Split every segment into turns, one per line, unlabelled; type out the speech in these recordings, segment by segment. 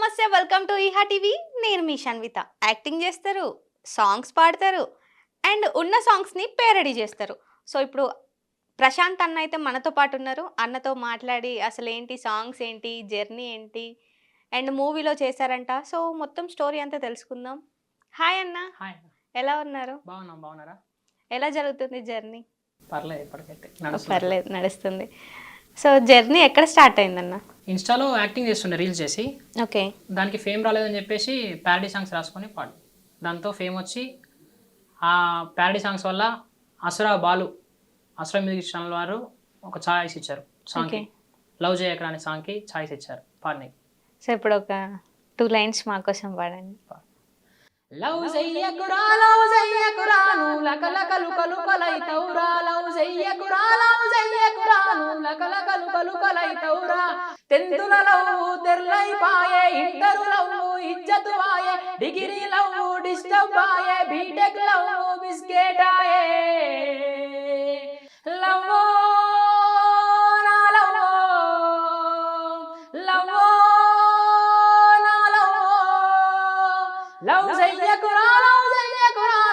నమస్తే welcome to ఈహా TV. నేను మీ షన్విత. యాక్టింగ్ చేస్తారు, సాంగ్స్ పాడతారు అండ్ ఉన్న సాంగ్స్ని పేరడీ చేస్తారు. సో ఇప్పుడు ప్రశాంత్ అన్న అయితే మనతో పాటు ఉన్నారు. అన్నతో మాట్లాడి అసలు ఏంటి సాంగ్స్ ఏంటి, జర్నీ ఏంటి అండ్ మూవీలో చేశారంట. సో మొత్తం స్టోరీ అంతా తెలుసుకుందాం. హాయ్ అన్న,
హాయ్
ఎలా ఉన్నారు?
బాగున్నారా?
ఎలా జరుగుతుంది జర్నీ?
పర్లేదు, ఇప్పటికైతే
పర్లేదు, నడుస్తుంది. సో జర్నీ ఎక్కడ స్టార్ట్ అయిందన్న?
ఇన్స్టాలో యాక్టింగ్ చేస్తుండే, రీల్స్ చేసి.
ఓకే.
దానికి ఫేమ్ రాలేదని చెప్పేసి ప్యారడీ సాంగ్స్ రాసుకొని పాడు. దాంతో ఫేమ్ వచ్చి ఆ ప్యారడీ సాంగ్స్ వల్ల అసురా మ్యూజిక్ ఛానల్ వారు ఒక ఛాయిస్ ఇచ్చారు సాంగ్కి. లవ్ చేయకరా అనే సాంగ్కి ఛాయిస్ ఇచ్చారు పాడని.
సో ఇప్పుడు ఒక 2 లైన్స్ మా కోసం పాడండి.
లవ్ చెయ్యకురా నువ్వు లకలకలు కలుకలైతౌరా. లవ్ చెయ్యకురా నువ్వు లకలకలు కలుకలైతౌరా. టెన్తుల లవ్ తెర్లైపాయే, ఇంటర్ లవ్ ఇజ్జతు వాయే, డిగ్రీ లవ్ డిస్టర్బ్ ఆయే, బీటెక్ లవ్ బిస్కెట్ ఆయే. లవ్ నా లవ్ లవ్ చెయ్యకురా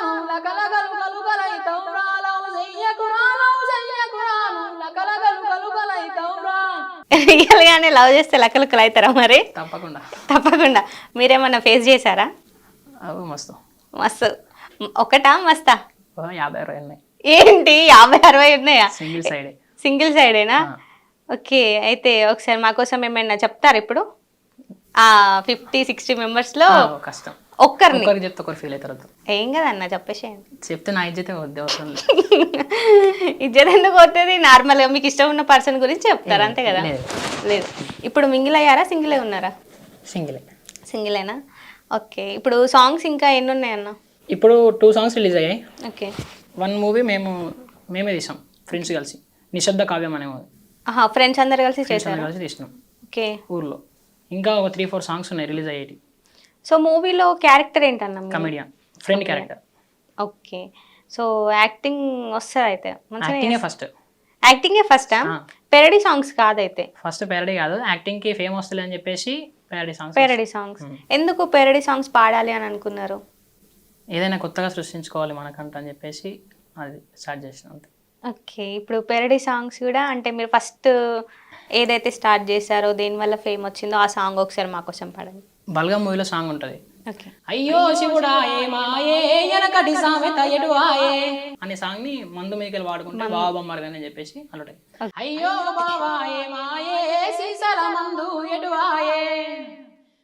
నువ్వు లకలకలు కలుకలైతౌరా. లవ్ చెయ్యకురా నువ్వు లకలకలు కలుకలైతౌరా.
రియల్ గానే లవ్ చేస్తే లక్కలు అవుతారా మరి?
తప్పకుండా.
మీరేమన్నా ఫేస్ చేశారా? మస్తు. ఒకటా మస్తా?
50-60 ఉన్నాయి.
ఏంటి 50-60 ఉన్నాయా?
సింగిల్
సైడేనా? ఓకే. అయితే ఒకసారి మా కోసం ఏమైనా చెప్తారా ఇప్పుడు? 50-60 మెంబర్స్లో
కష్టం.
ఒక్కరిని
చెప్తే ఒకరు ఫీల్ అవుతారు.
ఏం కదన్న, చెప్పేసేయండి.
చెప్తే నా ఇజ్జతే వద్దే, అవసరం
ఇజ్జత్ ఎందుకు వస్తుంది? నార్మల్గా మీకు ఇష్టం ఉన్న పర్సన్ గురించి చెప్తారు, అంతే కదా? లేదు. ఇప్పుడు మింగిల్ అయ్యారా, సింగిలే ఉన్నారా? సింగిలేనా? ఓకే. ఇప్పుడు సాంగ్స్ ఇంకా ఎన్ని ఉన్నాయన్న?
ఇప్పుడు 2 సాంగ్స్ రిలీజ్ అయ్యాయి.
ఓకే.
1 మూవీ మేమే తీసాం ఫ్రెండ్స్ కలిసి, నిశ్శబ్ద కావ్యం అనే మూవీ.
ఫ్రెండ్స్ అందరు కలిసి చేశారు?
కలిసి తీసినాం.
ఓకే.
ఊర్లో ఇంకా ఒక 3-4 సాంగ్స్ ఉన్నాయి రిలీజ్ అయ్యేటి.
సో మూవీలో క్యారెక్టర్ ఏంటన్నా?
Comedian, friend character.
Okay. So acting వస్తుంది అయితే?
యాక్టింగే ఫస్ట్.
పెరడీ సాంగ్స్ కాదైతే?
ఫస్ట్ పెరడీ కాదు, యాక్టింగ్ కి ఫేమ్ వస్తుంది అని చెప్పేసి పెరడీ సాంగ్స్.
ఎందుకు పెరడీ సాంగ్స్ పాడాలి అని అనుకున్నారు?
ఏదైనా కొత్తగా సృష్టించుకోవాలి మనకంట అని చెప్పేసి అది స్టార్ట్ చేసిన అంతే.
ఓకే. ఇప్పుడు పెరడీ సాంగ్స్ కూడా అంటే మీరు ఫస్ట్ ఏదైతే స్టార్ట్ చేశారో, దేనివల్ల ఫేమ్ వచ్చిందో ఆ సాంగ్ ఒకసారి మా కోసం పాడండి.
బల్గం మూవీలో సాంగ్ ఉంటుంది.
ఓకే.
అయ్యో శివుడా ఏమాయే ఎనకటి సామెత ఎటువాయే అనే సాంగ్ ని మందు మేకలు వాడుకుంటే బావ బొమ్మరు అని చెప్పేసి అలటే. అయ్యో బావా ఏమాయే సీసల మందు ఎటువాయే,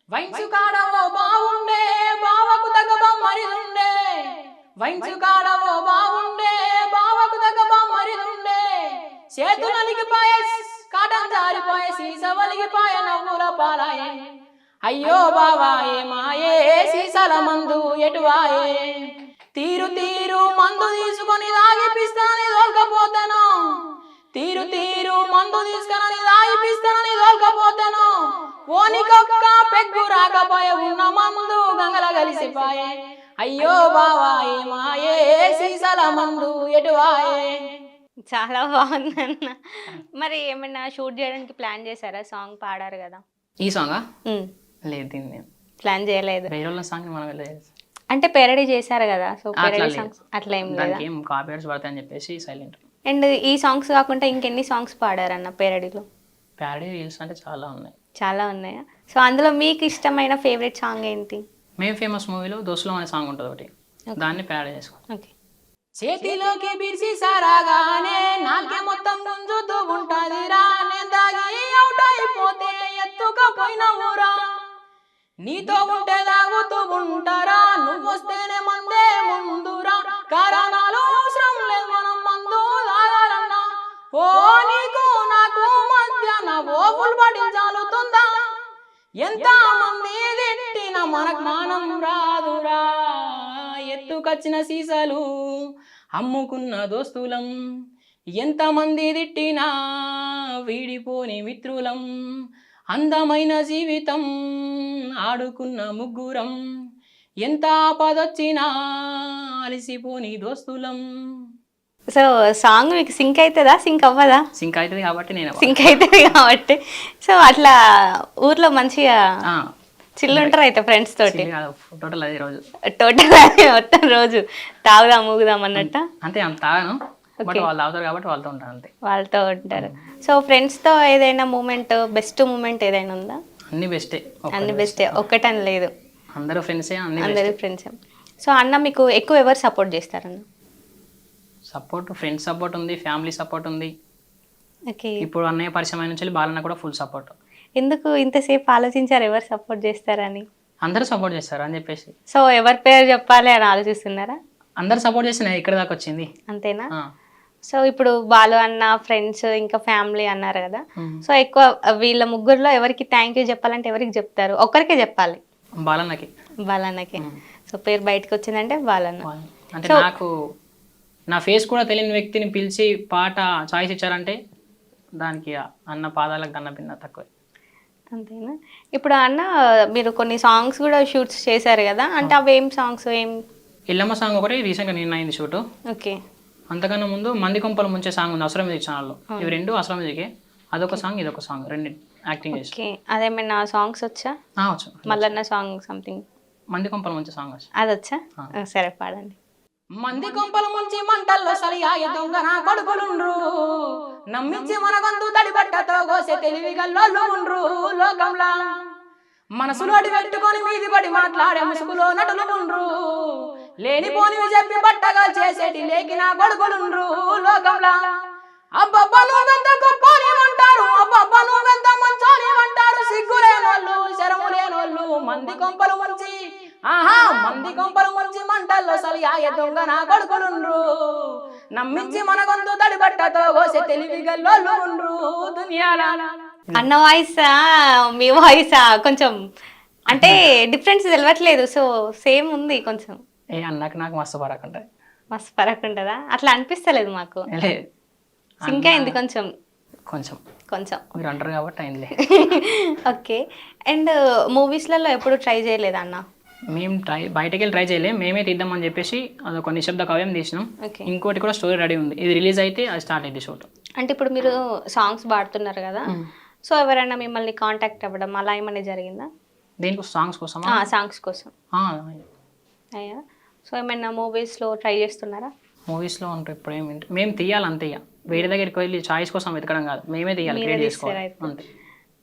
వైన్సు కాడవో బావుండే బావకు తగ్గ బొమ్మరిదుండే, వైన్సు కాడవో బావుండే బావకు తగ్గ బొమ్మరిదుండే, చేతులనికి పాయే కాటం జారిపోయే, సీస వలిగిపోయే నవ్వుల పాలాయే. అయ్యో బావా ఏమాయే సీసాల మందు ఎటువాయే, తీరు మందు తీసుకొని తాగిపిస్తానని తోల్కపోతాను, తీరు మందు తీసుకొని తాగిపిస్తానని తోల్కపోతాను, ఓనికొక్క పెగ్గు రాకపోయే ఉన్న మందు గంగల కలిసిపోయే. అయ్యో బావా ఏమాయే సీసాల మందు ఎటువాయే.
చాలా బాగుందన్న. మరి ఏమైనా షూట్ చేయడానికి ప్లాన్ చేశారా? సాంగ్ పాడారు కదా.
ఈ సాంగా? లేదు,
ప్లాన్ చేయలేదు.
అంటే
పెరడీ చేశారు కదా, సో పెరడీ సాంగ్స్ అట్లా ఏం లేదా?
కాపీరైట్స్ పడతాయని చెప్పేసి సైలెంట్.
అండ్ ఈ సాంగ్స్ కాకుండా ఇంకెన్ని సాంగ్స్ పాడారన్న పెరడీలో?
పెరడీ రీల్స్ అంటే చాలా ఉన్నాయా?
సో అందులో మీకు ఇష్టమైన ఫేవరెట్ సాంగ్ ఏంటి?
మేము ఫేమస్ మూవీలో దోస్తులం అనే సాంగ్ ఉంటుంది ఒకటి, దాన్ని పెరడీ చేసుకోండి.
ఓకే.
చేతిలోకి బిర్సి సారాగానే నాకే మొత్తం గుంజుతూ ఉంటదిరా, నేను దాగి అవుట్ అయిపోతే ఎత్తుకపోయిన ఊరా, నీతో ఉంటే దాగుతూ ఉంటారా, నువ్వు వస్తేనే మందే ముందురా, కారణాలు అవసరం లేదు మనం మందు తాగాలన్నా, ఓ నీకు నాకు మధ్యాహ్న ఓ ఫుల్ బాటిల్ చాలుతుందా, ఎంత మంది తిట్టిన మనకు మానం రాదురా, ఎత్తుకొచ్చిన సీసాలు అమ్ముకున్న దోస్తులం, ఎంతమంది తిట్టినా వీడిపోని మిత్రులం, అందమైన జీవితం ఆడుకున్న ముగ్గురం, ఎంత ఆపదొచ్చినా అలసిపోని దోస్తులం.
సో సాంగ్ మీకు సింక్ అవుతుందా, సింక్ అవ్వదా?
సింక్ అవుతుంది కాబట్టి
సో అట్లా ఊర్లో మంచిగా చిల్లు ఉంటారు అయితే ఫ్రెండ్స్ తోటి.
టోటల్ అది రోజు
టోటల్ మొత్తం రోజు తాగుదాం ఊగుదాం అన్నట్ట.
అంతే, అంత తాగాను, బట్ వాళ్ళు తాగుతారు కాబట్టి వాళ్ళతో ఉంటాను అంతే.
వాళ్ళతో ఉంటారు. సో ఫ్రెండ్స్తో ఏదైనా మూమెంట్, బెస్ట్ మూమెంట్ ఏదైనా ఉందా?
అన్ని బెస్టే,
అన్ని బెస్టే, ఒక్కటని లేదు,
అందరూ ఫ్రెండ్సే,
అందరూ ఫ్రెండ్స్. సో అన్న మీకు ఎక్కువ ఎవరు సపోర్ట్ చేస్తారన్న?
సపోర్ట్, ఫ్రెండ్స్ సపోర్ట్ ఉంది, ఫ్యామిలీ సపోర్ట్ ఉంది.
ఓకే.
ఇప్పుడు అన్నయ్య పరిచయం నుంచి బాలన్న కూడా ఫుల్ సపోర్ట్.
ఎందుకు ఇంతసేపు ఆలోచించారు ఎవరు సపోర్ట్ చేస్తారని?
అందరూ సపోర్ట్ చేస్తారు అని చెప్పేసి.
సో ఎవరి పేరు చెప్పాలి అని ఆలోచిస్తున్నారా?
అందరు సపోర్ట్ చేసిన ఇక్కడ దాకా వచ్చింది.
అంతేనా? సో ఇప్పుడు బాలు అన్న, ఫ్రెండ్స్, ఇంకా ఫ్యామిలీ అన్నారు కదా. సో ఎక్కువ వీళ్ళ ముగ్గురులో ఎవరికి థ్యాంక్ యూ చెప్పాలంటే ఎవరికి చెప్తారు? ఒక్కరికే చెప్పాలి,
బాలన్నకి.
బాలన్నకి. సో పేరు బయటకు వచ్చిందంటే బాలన్న.
అంటే నాకు నా ఫేస్ కూడా తెలియని వ్యక్తిని పిలిచి పాట చాయిస్ ఇచ్చారంటే దానికి అన్న పాదాలకు దండ భిన్న తక్కువ.
అంతేనా? ఇప్పుడు అన్న మీరు కొన్ని సాంగ్స్ కూడా షూట్స్ చేశారు కదా, అంటే అవి ఏం సాంగ్స్? ఏం?
ఇల్లమ్మ సాంగ్ ఒకటి రీసెంట్గా నిన్న అయింది షూట్.
ఓకే.
అంతకన్నా ముందు మంది కొంపలు ముంచే సాంగ్ ఉంది అసరా మ్యూజిక్ ఛానల్లో. ఇవి రెండు అసరా మ్యూజికే, అదొక సాంగ్ ఇదొక సాంగ్, రెండు యాక్టింగ్ చేసి.
ఓకే. అదేమైనా సాంగ్స్ వచ్చా?
వచ్చు.
మల్లన్న సాంగ్ సంథింగ్,
మంది కొంపలు ముంచే సాంగ్ వచ్చు.
అది వచ్చా? సరే పాడండి.
మంది కొంపలు ముంచి మంటల్లో సలియాయి దొంగ నా కొడుకులుండ్రు, నమ్మించి మన గొంతు తడిబట్టతో కోసే తెలివి గల్లోళ్ళు ఉండ్రు లోకంలా, మనసులోటి పెట్టుకొని మీది పడి మాట్లాడే ముసుగులో నటులు ఉండ్రు, లేనిపోనివి చెప్పి బట్టగా చేసేటి లేకి నా కొడుకులుండ్రు లోకంలా. అబ్బబ్బ నువ్వెంత గొప్పనేమంటారు, అబ్బబ్బ నువ్వెంత మంచోనేమంటారు, సిగ్గులేనోళ్ళు శరము లేనోళ్ళు మంది కొంపలు ముంచి, ఆహా మంది కొంపలు ముంచి మంటల్లో సలియాయ దొంగ నా కొడుకులుండ్రు, నమ్మించి మన గొంతు తడిబట్టతో కోసే తెలివి గల్లోళ్ళు ఉండ్రు దునియాల.
అన్న వాయిసా మీ వాయిసా కొంచెం అంటే డిఫరెన్స్ తెలియట్లేదు, సో సేమ్ ఉంది కొంచెం.
ఏ అన్నకు నాకు మస్తు ఫరక్ ఉంటుంది.
మస్తు ఫరక్ ఉంటుందా? అట్లా అనిపిస్తలేదు మాకు, సింక్ అయింది కొంచెం
కొంచెం
కొంచెం.
మీరు అంటారు కాబట్టి అయిందిలే.
ఓకే. అండ్ మూవీస్లలో ఎప్పుడు ట్రై చేయలేదా అన్న?
మేము బయటకి వెళ్ళి ట్రై చేయలేం, మేమే తీద్దామని చెప్పేసి అదొక నిశ్శబ్ద కావ్యం తీసినాం. ఇంకోటి కూడా స్టోరీ రెడీ ఉంది, ఇది రిలీజ్ అయితే అది స్టార్ట్ అయింది షూట్.
అంటే ఇప్పుడు మీరు సాంగ్స్ పాడుతున్నారు కదా, సో ఎవరైనా మిమ్మల్ని కాంటాక్ట్ అవ్వడం అలా ఏమైనా జరిగిందా?
దేనికి? సాంగ్స్ కోసం?
సాంగ్స్ కోసం అయ్యా. సో ఏమైనా మూవీస్లో ట్రై చేస్తున్నారా?
మూవీస్లో ఉంటారు ఇప్పుడు మేము తీయాలి అంతే, ఇక వేరే దగ్గరికి వెళ్ళి చాయిస్ కోసం వెతకడం కాదు, మేమే తీయాలి, క్రియేట్ చేసుకోవాలి అంతే.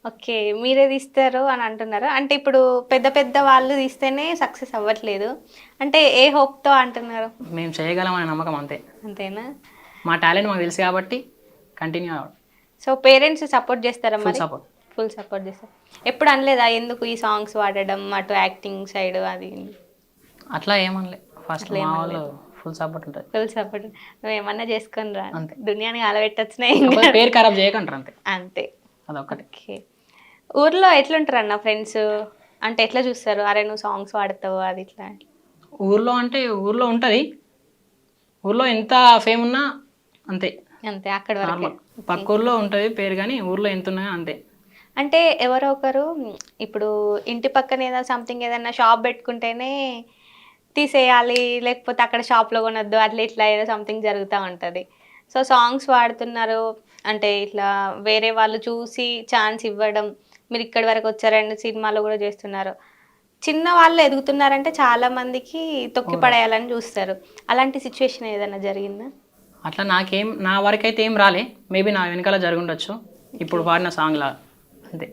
ఓకే. మీరే తీస్తారు అని అంటున్నారు, అంటే ఇప్పుడు పెద్ద పెద్ద వాళ్ళు తీస్తేనే సక్సెస్ అవ్వట్లేదు అంటే ఏ హోప్తో అంటున్నారు?
మేము చేయగలం అనే నమ్మకం అంతే.
అంతేనా?
మా టాలెంట్ మాకు తెలుసు కాబట్టి కంటిన్యూ అవ్వడం.
సో పేరెంట్స్ సపోర్ట్ చేస్తారా? మరి
సపోర్ట్,
ఫుల్ సపోర్ట్ చేస్తారు. ఎప్పుడు అనలేదా ఎందుకు ఈ సాంగ్స్ వాడడం, అటు యాక్టింగ్ సైడ్ అది?
అట్లా ఏమనలే, ఫస్ట్ మా వాళ్ళు ఫుల్ సపోర్ట్ ఉంటుంది.
Full support. నువ్వు ఏమన్నా చేసుకొని రా,
అంతే,
దునియాని అలవెట్టచ్చునా,
పేరు ఖరాబ్ చేయకంటారు అంతే.
అంతే,
అదొకటి.
ఓకే. ఊర్లో ఎట్లుంటారు అన్న ఫ్రెండ్స్? అంటే ఎట్లా చూస్తారు, అరే నువ్వు సాంగ్స్ వాడతావు అది ఇట్లా?
ఊర్లో అంటే ఊర్లో ఉంటుంది, ఊర్లో ఎంత ఫేమ్ ఉన్నా అంతే
అంతే, అక్కడ వరకు.
పక్క ఊర్లో ఉంటుంది పేరు, కానీ ఊర్లో ఎంత ఉన్నా అంతే.
అంటే ఎవరో ఒకరు ఇప్పుడు ఇంటి పక్కన ఏదో సంథింగ్ ఏదైనా షాప్ పెట్టుకుంటేనే తీసేయాలి, లేకపోతే అక్కడ షాప్లో కొనొద్దు, అట్లా ఇట్లా ఏదో సంథింగ్ జరుగుతూ ఉంటుంది. సో సాంగ్స్ వాడుతున్నారు అంటే ఇట్లా వేరే వాళ్ళు చూసి ఛాన్స్ ఇవ్వడం, మీరు ఇక్కడి వరకు వచ్చారండి, సినిమాలో కూడా చేస్తున్నారు, చిన్న వాళ్ళు ఎదుగుతున్నారంటే చాలా మందికి తొక్కి పడేయాలని చూస్తారు. అలాంటి సిచ్యువేషన్ ఏదైనా జరిగిందా?
అట్లా నా వరకు అయితే ఏం రాలే, మేబీ నా వెనకాల జరిగి ఉండొచ్చు, ఇప్పుడు పాడిన సాంగ్లా అంతే,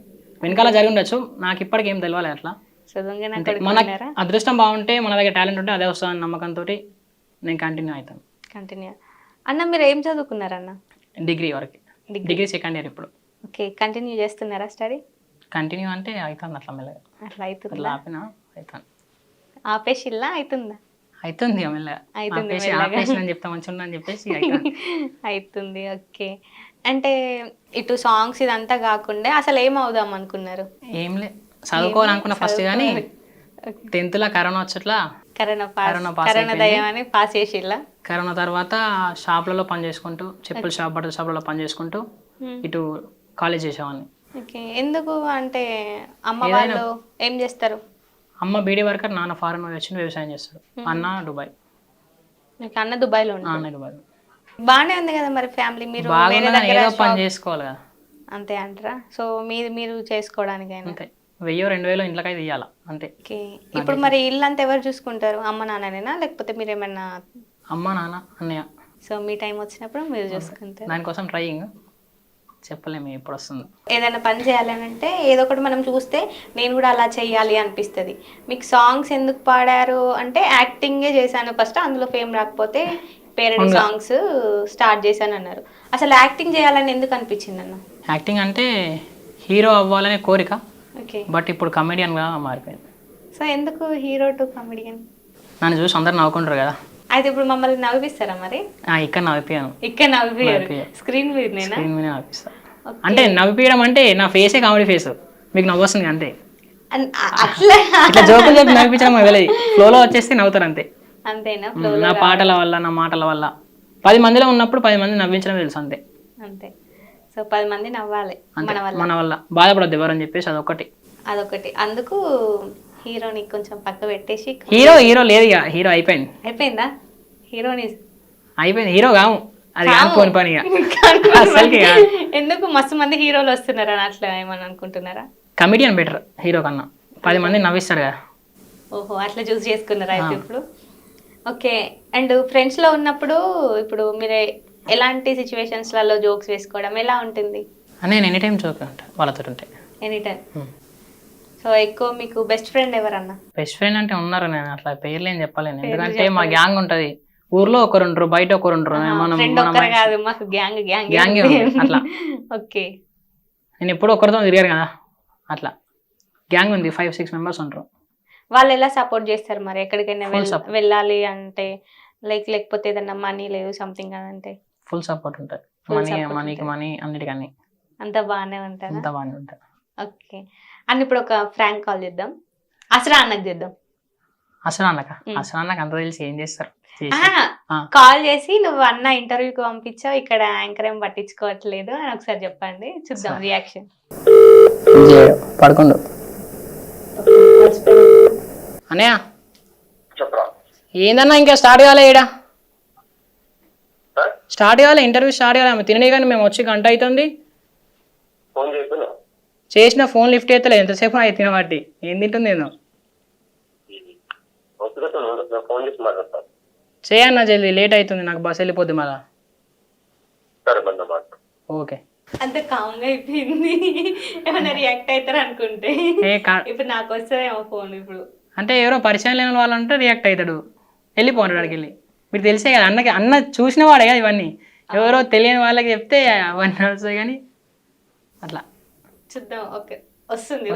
వెనకాల జరిగి ఉండొచ్చు, నాకు ఇప్పటికి ఏం తెలియాలి అట్లా. మన అదృష్టం బాగుంటే మన దగ్గర టాలెంట్ ఉంటే అదే వస్తుందని నమ్మకంతో నేను కంటిన్యూ అవుతాను.
కంటిన్యూ. అన్న మీరు ఏం చదువుకున్నారన్న?
డిగ్రీ వరకు, డిగ్రీ సెకండ్ ఇయర్ ఇప్పుడు.
ఓకే. కంటిన్యూ చేస్తున్నారా స్టడీ?
కంటిన్యూ అంటే అవుతుంది అట్లా మెల్లగా,
అట్లా అవుతుంది,
అట్లా ఆపినా అవుతాను.
ఆపేసిల్లా అవుతుందా?
అవుతుంది మెల్లగా, ఆపేసి అని చెప్తా మంచిగా ఉందని చెప్పేసి
అవుతుంది. ఓకే. అంటే ఇటు సాంగ్స్ ఇదంతా కాకుండా అసలు ఏం అవుదాం అనుకున్నారు?
ఏం లే, చదువుకోవాలనుకున్నా ఫస్ట్, కానీ 10th కరోనా వచ్చట్లా,
కరోనా దయ్యం అని పాస్ చేసిల్లా.
కరోనా తర్వాత షాప్లలో పని చేసుకుంటూ, చెప్పుల షాప్, బట్టల షాప్లలో పని చేసుకుంటూ ఇటు కాలేజ్ చేసేవాడిని.
ఓకే. ఎందుకు అంటే అమ్మ వాళ్ళు ఏం చేస్తారు?
అమ్మ బీడీ వర్కర్, నాన్న ఫారెన్ వచ్చి వ్యవసాయం చేస్తాడు, అన్న దుబాయ్.
అన్న దుబాయ్లో ఉంటాడు.
అన్న దుబాయ్.
బాగానే ఉంది కదా మరి ఫ్యామిలీ, మీరు
ఏదో పని చేసుకోవాలి కదా.
అంతే అంటారా? సో మీరు చేసుకోవడానికి
అంతే. 1000-2000 ఇంట్లోకైతే ఇవ్వాలా అంతే.
ఓకే. ఇప్పుడు మరి ఇల్లంతా ఎవరు చూసుకుంటారు? అమ్మ నాన్ననేనా? లేకపోతే మీరేమన్నా?
అమ్మ నాన్న అన్నయ్య.
సో మీ టైం వచ్చినప్పుడు మీరు చూసుకుంటారు.
దానికోసం ట్రయింగ్, చెప్పలేము ఎప్పుడు వస్తుందో.
ఏదైనా పని చేయాలనంటే ఏదో ఒకటి మనం చూస్తే నేను కూడా అలా చేయాలి అనిపిస్తుంది. మీకు సాంగ్స్ ఎందుకు పాడారు అంటే యాక్టింగే చేశాను ఫస్ట్, అందులో ఫేమ్ రాకపోతే పేరడీ సాంగ్స్ స్టార్ట్ చేశాను అన్నారు. అసలు యాక్టింగ్ చేయాలని ఎందుకు అనిపించింది అన్న?
యాక్టింగ్ అంటే హీరో అవ్వాలనే కోరిక,
ఓకే.
బట్ ఇప్పుడు కమెడియన్గా మారిపోయింది.
సో ఎందుకు హీరో టు కామెడియన్?
నన్ను చూసి అందరు నవ్వుకుంటారు కదా.
అయితే ఇప్పుడు మమ్మల్ని నవ్విస్తారా మరి?
ఇక్కడ నవ్విపోయాను,
ఇక్కడ నవ్విపోయారు, స్క్రీన్ మీదనేనా?
స్క్రీన్ మీద నవ్విస్తా. అంటే నవ్విపోయడం అంటే నా ఫేసే కామెడీ ఫేస్, మీకు నవ్వు వస్తుంది అంతే.
అట్లా
ఇట్లా జోకులు చెప్పి నవ్వించడం మాకు తెలియదు, ఫ్లోలో వచ్చేస్తే నవ్వుతారు అంతే.
అంతేనా?
నా పాటల వల్ల, నా మాటల వల్ల 10 మందిలో ఉన్నప్పుడు 10 మంది నవ్వించడం తెలుసు అంతే.
అంతే. సో 10 మంది నవ్వాలి మన
వల్ల బాధపడద్దు ఎవరని చెప్పేసి
అదొకటి. అందుకు హీరోని కొంచెం పక్క పెట్టేసి
హీరో లేదు ఇక, హీరో అయిపోయింది.
అయిపోయిందా? హీరోని
అయిపోయింది, హీరో కాము, అది కానుకోని పని ఇక. అసలుకి
ఎందుకు మస్తు మంది హీరోలు వస్తున్నారు అని అట్లా ఏమని అనుకుంటున్నారా?
కమెడియన్ బెటర్ హీరో కన్నా, 10 మంది నవ్విస్తారు కదా.
ఓహో, అట్లా చూస్ చేసుకున్నారా అయితే ఇప్పుడు? ఓకే. అండ్ ఫ్రెండ్స్లో ఉన్నప్పుడు ఇప్పుడు మీరు ఎలాంటి సిచ్యువేషన్స్లలో జోక్స్ వేసుకోవడం ఎలా ఉంటుంది?
నేను ఎనీ టైం జోక్ ఉంటాను వాళ్ళతో ఉంటే,
ఎనీ టైం. సో ఎక్కువ మీకు బెస్ట్ ఫ్రెండ్ ఎవరన్నా?
బెస్ట్ ఫ్రెండ్ అంటే ఉన్నారు, నేను అట్లా పేర్లు ఏం చెప్పలేను, ఎందుకంటే మా గ్యాంగ్ ఉంటది, ఊర్లో ఒకరుంటారు, బయట ఒకరుంటారు,
కాదు మాకు గ్యాంగ్
అట్లా.
ఓకే.
నేను ఎప్పుడు ఒకరితో తిరిగారు కదా, అట్లా గ్యాంగ్ ఉంది, 5-6 మెంబర్స్ ఉంటారు.
వాళ్ళు ఎలా సపోర్ట్ చేస్తారు మరి ఎక్కడికైనా వెళ్ళాలి అంటే? లేకపోతే ఏదన్నా మనీ లేదు సంథింగ్ అంటే?
ఫుల్ సపోర్ట్ ఉంటుంది, మనీకి మనీ, అన్నిటికన్నీ
అంతా బాగానే ఉంటుంది.
అంతా బాగానే ఉంటుంది.
ఓకే. అన్న ఇప్పుడు ఒక ఫ్రాంక్ కాల్ చేద్దాం, అసలు అన్నకు చేద్దాం.
అసలు అన్నకు అంత తెలిసి ఏం చేస్తారు?
కాల్ చేసి నువ్వు అన్న ఇంటర్వ్యూకి పంపించావు, ఇక్కడ యాంకర్ ఏం పట్టించుకోవట్లేదు అని ఒకసారి చెప్పండి, చూద్దాం రియాక్షన్.
పడుకోండు అన్నయ్య. ఏందన్నా ఇంకా స్టార్ట్ కాలే, ఈడ స్టార్ట్ కాలే, ఇంటర్వ్యూ స్టార్ట్ కాలే. తినని కానీ మేము వచ్చి గంట అవుతుంది, చేసిన ఫోన్ లిఫ్ట్ అవుతలేదు, ఎంతసేపు అయితే తినబట్టి. ఏం తింటుంది ఏందో చేయన్నా, జల్దీ లేట్ అవుతుంది, నాకు బస్ వెళ్ళిపోద్ది మళ్ళా. ఓకే.
అంత కామ్గా అయిపోయింది, ఏమైనా రియాక్ట్ అవుతారు అనుకుంటే ఇప్పుడు నాకు వస్తుందేమో ఫోన్. ఇప్పుడు
అంటే ఎవరో పరిచయం లేని వాళ్ళు అంటే రియాక్ట్ అవుతాడు, వెళ్ళిపోతాడు అక్కడికి వెళ్ళి. మీరు తెలిసే కదా అన్న చూసిన వాడే కదా ఇవన్నీ, ఎవరో తెలియని వాళ్ళకి చెప్తే అవన్నీ నడుస్తాయి కానీ అట్లా.
చూద్దాం. ఓకే, వస్తుంది.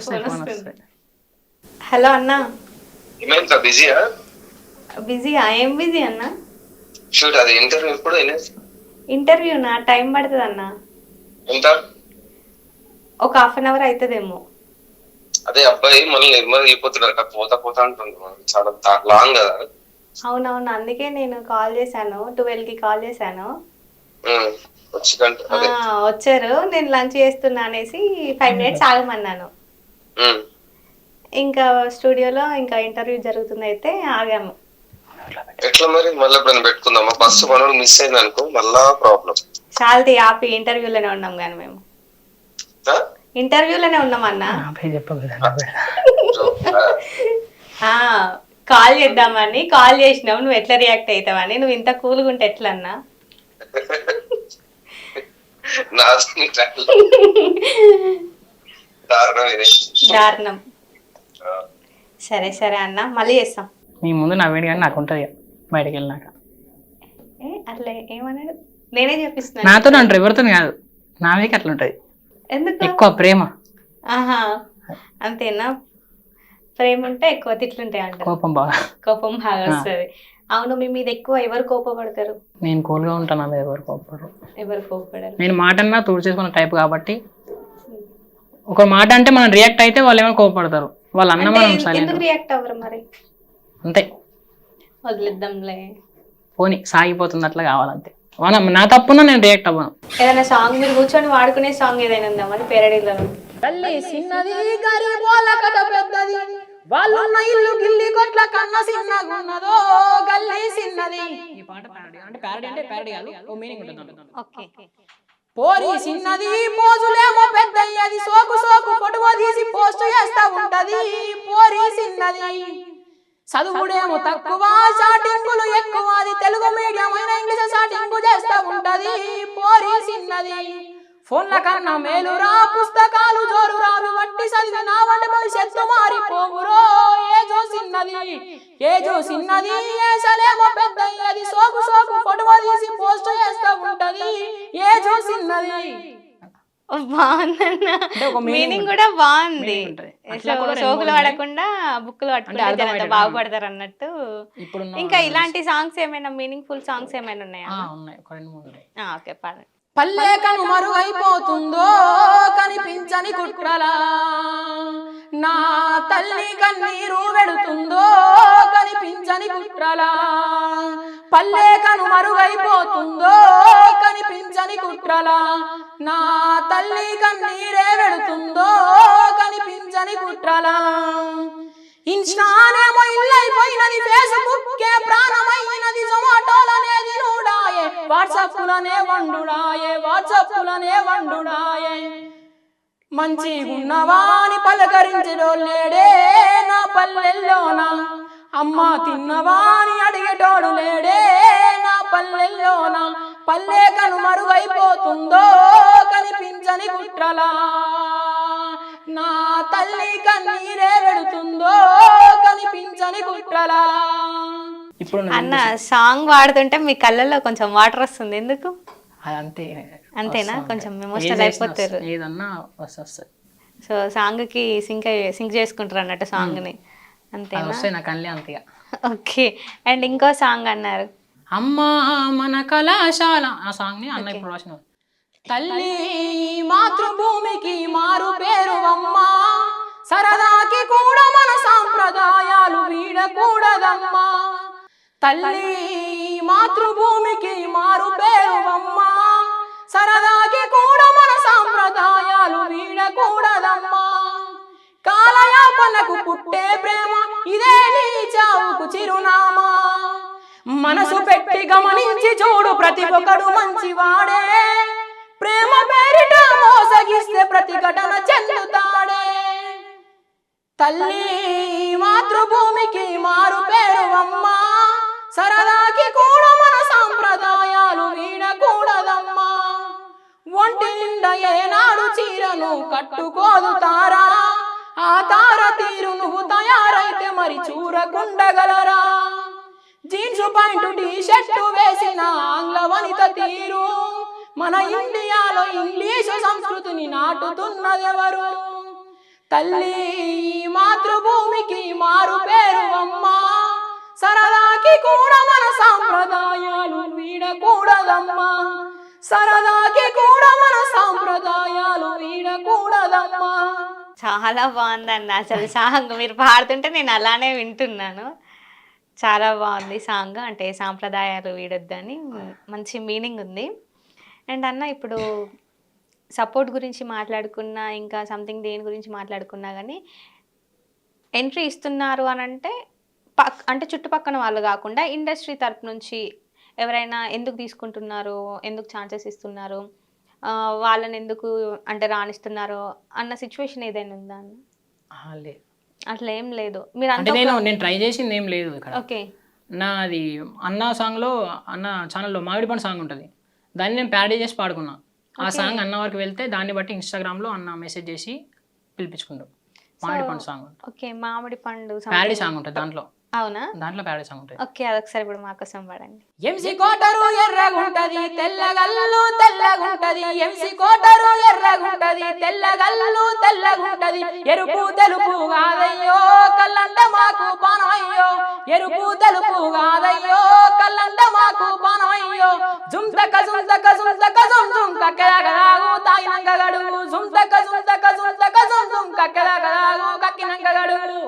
హలో అన్న. బిజీయా? ఏం బిజీ అన్న? ఇంటర్వ్యూ నా టైం పడుతుంది అన్న, ఒక 1/2 hour అవుతుందేమో.
అదే అబ్బాయి మళ్ళీ నిర్మల్ వెళ్ళిపోతున్నారు, పోతా అంటున్నారు, చాలా లాంగ్ కదా.
అవునవును, అందుకే నేను కాల్ చేశాను, 12కి కాల్ చేశాను. వచ్చారు, నేను లంచ్ చేస్తున్నా అనేసి 5 minutes ఆగమన్నాను. ఇంకా స్టూడియోలో ఇంకా ఇంటర్వ్యూ జరుగుతుంది, అయితే ఆగాము.
ఎట్లా మరి మళ్ళీ ఎప్పుడైనా పెట్టుకుందామా? బస్సు మనోడు మిస్ అయింది అనుకో, మళ్ళా ప్రాబ్లం.
చాలది ఆపి, ఇంటర్వ్యూలోనే ఉన్నాం కానీ మేము ఇంటర్వ్యూలోనే ఉన్నాం అన్న. కాల్ చేద్దామని కాల్ చేసినావు, నువ్వు ఎట్లా రియాక్ట్ అవుతావని. నువ్వు ఇంత కూల్గా ఉంటే ఎట్లా అన్నా? దారుణం. సరే అన్న, మళ్ళీ చేస్తాం.
మీ ముందు నవ్వేది కానీ నాకు ఉంటుంది బయటకు వెళ్ళినాక.
అట్లా ఏమన్నాడు? నేనే చెప్పిస్తున్నాను.
నాతో అంటారు, ఎవరితో కాదు, నా మీదకి అట్లా ఉంటుంది.
ఎందుకు?
ఎక్కువ ప్రేమ.
ఆహా, అంతేనా? ప్రేమ ఉంటే ఎక్కువ తిట్లుంటాయి అంట.
కోపం బాగా
వస్తుంది. అవును, మీ మీద ఎక్కువ ఎవరు కోపపడతారు?
నేను కూల్గా ఉంటాను, అదే ఎవరు
కోపపడరు.
నేను మాట అన్నా తూడు చేసుకున్న టైప్ కాబట్టి, ఒక మాట అంటే మనం రియాక్ట్ అయితే వాళ్ళు ఏమైనా కోపపడతారు, వాళ్ళు అన్న మనం
ఎందుకు రియాక్ట్ అవ్వరు మరి?
అంతే,
వదిలేద్దాంలే,
పోనీ సాగిపోతుంది, అట్లా కావాలంతే. నా తప్పున నేను రియాక్ట్ అవ్వను.
ఏదైనా సాంగ్ మీరు కూర్చొని వాడుకునే సాంగ్ ఏదైనా ఉందా మరి పేరడీలో?
వాళ్ళున్న ఇల్లు గిల్లి కొట్ల కన్న సిన్నగున్నదో గల్లీ సిన్నది. ఈ పాట ప్యారడీ అంటే ప్యారడీ కాదు, ఓ మీనింగ్ ఉంటుంది.
ఓకే.
పోరి చిన్నది పోజులేమో పెద్దయ్యది సోకు సోకు పొటువ తీసి పోస్ట్ చేస్తా ఉంటది పోరి చిన్నది చదువుడేమో తక్కువ షాటింగులు ఎక్కువ అది తెలుగు మీడియం అయినా ఇంగ్లీష్ షాటింగు చేస్తా ఉంటది పోరి చిన్నది ఫోన్ల కన్నా మేలురా పుస్తకాలు జోరురా వట్టి చదివి నా వంటి భవిష్యత్తు మారిపోవురో ఏజో చిన్నది ఏసలేమో పెద్దయ్యది సోకు సోకు పొటువ తీసి పోస్ట్ చేస్తా ఉంటది ఏజో చిన్నది
బాగుందన్న
అంటే ఒక
మీనింగ్ కూడా బాగుంది.
meaning ఉంటది. అట్లా కూడా రెండు
సోకులు
మూడు ఉన్నాయి.
పడకుండా బుక్కులు పట్టుకుంటే
అంటే
జరంత
అర్థమయ్యేటట్టు.
బాగుపడతారు అన్నట్టు.
ఇప్పుడున్న
ఇంకా ఇలాంటి సాంగ్స్ ఏమైనా మీనింగ్ఫుల్ సాంగ్స్ ఏమైనా ఉన్నాయా?
ఉన్నాయి, ఒక 2 3 ఉన్నాయి.
ఓకే పాడండి.
పల్లె కను మరుగైపోతుందో కనిపించని కుట్రలా నా తల్లి కన్నీరు వెడుతుందో కనిపించని కుట్రలా పల్లె కను మరుగైపోతుందో కనిపించని కుట్రలా నా తల్లి కన్నీరే వెడుతుందో కనిపించని కుట్రలా ఇన్స్టానేమో ఇల్లైపోయినది ఫేస్బుక్కే ప్రాణమైనది జొమాటోలనేది నూడాయే వాట్సాప్లనే వండుడాయే మంచిగున్నవా అని పలకరించడోళ్ళేడే నా పల్లెల్లోన అమ్మ తిన్నవా అని అడిగేటోడు లేడే నా పల్లెల్లోన పల్లె కను మరుగైపోతుందో కనిపించని కుట్రలా నా తల్లి కన్నీరే వెడుతుందో కనిపించని కుట్రలా
ఇప్పుడు
అన్న సాంగ్ పాడుతుంటే మీ కళ్ళల్లో కొంచెం వాటర్ వస్తుంది, ఎందుకు?
అంతే
అంతేనా?
వస్తూ
కొంచెం
ఉంటాయి.
ఎమోషనల్
ఏది
అయిపోతారు.
చేసినా ఏదన్నా వస్తుంది.
సో సాంగ్ కి సింక్ చేసుకుంటారు అన్నట్టు సాంగ్ ని,
అది
అంతేనా?
వస్తాయి నాకు అన్నీ అంతేగా.
ఓకే. అండ్ ఇంకో సాంగ్ అన్నారు,
అమ్మా మన కళాశాల, ఆ సాంగ్ ని అన్న ఇప్పుడు రాసిన.
తల్లి మాతృభూమికి మారు పేరు అమ్మా సరదాకి కూడా మన సాంప్రదాయాలు వీడకూడదమ్మా తల్లి మాతృభూమికి మారు పేరు అమ్మా సరదాకి కూడా మన సాంప్రదాయాలు వీడకూడదమ్మా కాలయాపనకు పుట్టే ప్రేమ ఇదే నీ చావుకు చిరునామా మనసు పెట్టి గమనించి చూడు ప్రతి ఒక్కడు మంచివాడే ప్రేమ పేరిట మోసగిస్తే ప్రతిఘటన చెందుతాడే తల్లి మాతృభూమికి మారు పేరు అమ్మా సరదాకి కూడా మన సాంప్రదాయాలు వీడకూడదమ్మా ఒంటి నిండా ఏనాడు చీరను కట్టుకోదు తారా ఆ తార తీరు నువ్వు తయారైతే మరి చూరకుండగలరా జీన్స్ ప్యాంటు టీ షర్టు వేసిన ఆంగ్ల వనిత తీరు మన ఇండియాలో ఇంగ్లీషు సంస్కృతిని నాటుతున్నదెవరు తల్లి మాతృభూమికి మారు పేరు అమ్మా సరదాకి కూడా మన సాంప్రదాయాలు వీడకూడదమ్మా సరదాకి కూడా మన సాంప్రదాయాలు వీడకూడదమ్మా.
చాలా బాగుందన్న. అసలు సాంగ్ మీరు పాడుతుంటే నేను అలానే వింటున్నాను. చాలా బాగుంది సాంగ్. అంటే సాంప్రదాయాలు వీడొద్దని మంచి మీనింగ్ ఉంది. అండ్ అన్న ఇప్పుడు సపోర్ట్ గురించి మాట్లాడుకున్నా, ఇంకా సంథింగ్ దేని గురించి మాట్లాడుకున్నా కానీ ఎంట్రీ ఇస్తున్నారు అని అంటే చుట్టుపక్కల వాళ్ళు కాకుండా ఇండస్ట్రీ తరపు నుంచి ఎవరైనా ఎందుకు తీసుకుంటున్నారు, ఎందుకు ఛాన్సెస్ ఇస్తున్నారు, వాళ్ళని ఎందుకు అంటే రాణిస్తున్నారు అన్న సిచ్యువేషన్ ఏదైనా ఉందా అన్న?
లేదు,
అట్లా ఏం లేదు. మీరు
అంటే నేను ట్రై చేసింది ఏం లేదు ఇక్కడ.
ఓకే.
నాది అన్న సాంగ్లో, అన్న ఛానల్లో మామిడి పండు సాంగ్ ఉంటుంది, దాన్ని నేను ప్యారడీ చేసి పాడుకున్నా. ఆ సాంగ్ అన్న వరకు వెళ్తే దాన్ని బట్టి ఇన్స్టాగ్రామ్లో అన్న మెసేజ్ చేసి పిలిపించుకుంటాం. మామిడి పండు సాంగ్.
ఓకే. మామిడి పండు
ప్యారడీ సాంగ్ ఉంటుంది దాంట్లో.
అవునా?
దాంట్లో ప్యారడీ సాంగ్ ఉంటుంది.
ఓకే, అదొకసారి ఇప్పుడు మాకోసం పాడండి.
ఎంసి కోటరు ఎర్రగుంటది తెల్లగల్లు తెల్లగుంటది ఎంసి కోటరు ఎర్రగుంటది తెల్లగల్లు తెల్లగుంటది ఎరుపు తెలుపు కాదయ్యో కల్లంట మాకు పానమయ్యో ఎరుపు తెలుపు కాదయ్యో కల్లంట మాకు పానమయ్యో జుంతక జుంతక జుంతక జుం కక్కెలగడాగు తాగినంక గడుగు జుంతక జుంతక జుంతక జుం కక్కెలగడాగు కక్కినంక గడుగు.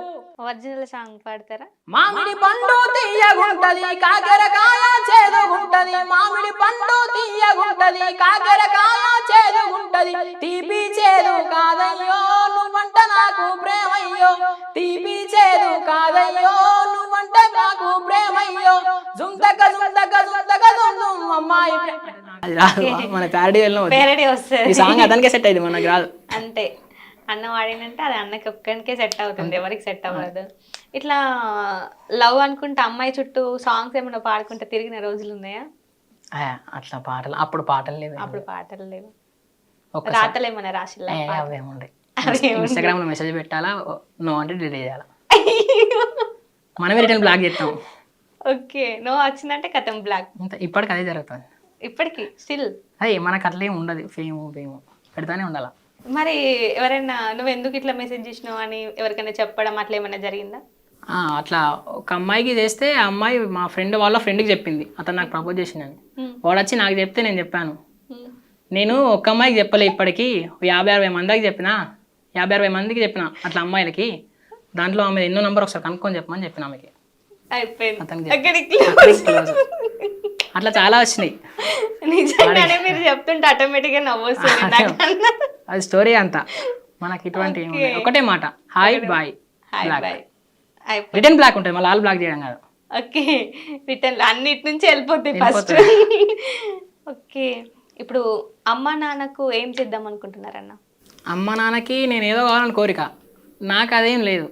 ఒరిజినల్ సాంగ్ పాడతారా?
మామిడి పండు తీయగుంటది కాకరకాయ చేదుగుంటది మామిడి పండు తీయగుంటది కాకరకాయ చేదుగుంటది తీపి చేదు కాదయ్యో నువ్వంట నాకు ప్రేమయ్యో తీపి చేదు కాదయ్యో నువ్వంట నాకు ప్రేమయ్యో జుంతక జుంతక జుంతక జుం అమ్మాయి
అది రాదు మన ప్యారడీ వెళ్ళిన
పేరడీ
ఈ
వస్తుంది
సాంగ్ అతనికే సెట్ అయింది మనకు రాదు.
అంతే. అన్న వాడినంటే అది అన్నకి ఒక్కనికే సెట్ అవుతుంది, ఎవరికి సెట్ అవ్వదు. ఇట్లా లవ్ అనుకుంటే అమ్మాయి చుట్టూ సాంగ్స్ ఏమైనా పాడుకుంటే తిరిగిన రోజులు ఉన్నాయా?
అట్లా పాటలు అప్పుడు పాటలు లేవు,
అప్పుడు పాటలు లేవు,
ఒక్కసారి
రాతలు ఏమైనా రాసిల్లా?
అవేముండే ఇన్స్టాగ్రామ్ లో మెసేజ్ పెట్టాలా, నో అంటే డిలీట్ చేయాలా, మనమే రిటర్న్ బ్లాక్ చేస్తాం.
ఓకే, నో వచ్చిందంటే కథం బ్లాక్.
అంతే, ఇప్పటికి అదే జరుగుతుంది.
ఇప్పటికి స్టిల్
అదే మనకు అట్లా ఏమి ఉండదు, ఫేమ్ పెడతానే ఉండాలా.
మరి ఎవరైనా నువ్వు ఎందుకు ఇట్లా మెసేజ్ చేసినావు అని ఎవరికైనా చెప్పడం అట్లా ఏమైనా జరిగిందా?
అట్లా ఒక అమ్మాయికి చేస్తే ఆ అమ్మాయి మా ఫ్రెండ్ వాళ్ళ ఫ్రెండ్కి చెప్పింది అతను నాకు ప్రపోజ్ చేసిందని. వాడు వచ్చి నాకు చెప్తే నేను చెప్పాను. నేను ఒక్క అమ్మాయికి చెప్పలే, ఇప్పటికీ 50-60 మందికి చెప్పిన, 50-60 మందికి చెప్పిన అట్లా అమ్మాయిలకి. దాంట్లో ఆమె ఎన్నో నంబర్ ఒకసారి కనుక్కొని చెప్పమని చెప్పిన ఆమెకి.
అయిపోయింది
అతనికి
అక్కడికి.
అట్లా చాలా వచ్చినాయి.
నిజంగానే మీరు చెప్తుంటే ఆటోమేటిక్ గా నవ్వొస్తుంది నాకు.
అది స్టోరీ అంతా. మనకి ఇటువంటి ఒకటే మాట, hi bye
hi
block.
Bye అయిపోయింది.
రిటర్న్ బ్లాక్ ఉంటుంది, మళ్ళీ ఆల్ బ్లాక్ చేయడం కాదు.
ఓకే, రిటర్న్ అన్నిటి నుంచి వెళ్ళిపోతాయి ఫస్ట్. ఓకే, ఇప్పుడు అమ్మ నాన్నకు ఏం చేద్దాం అనుకుంటున్నారన్న?
అమ్మ నాన్నకి నేను ఏదో కావాలని కోరిక, నాకు అదేం లేదు.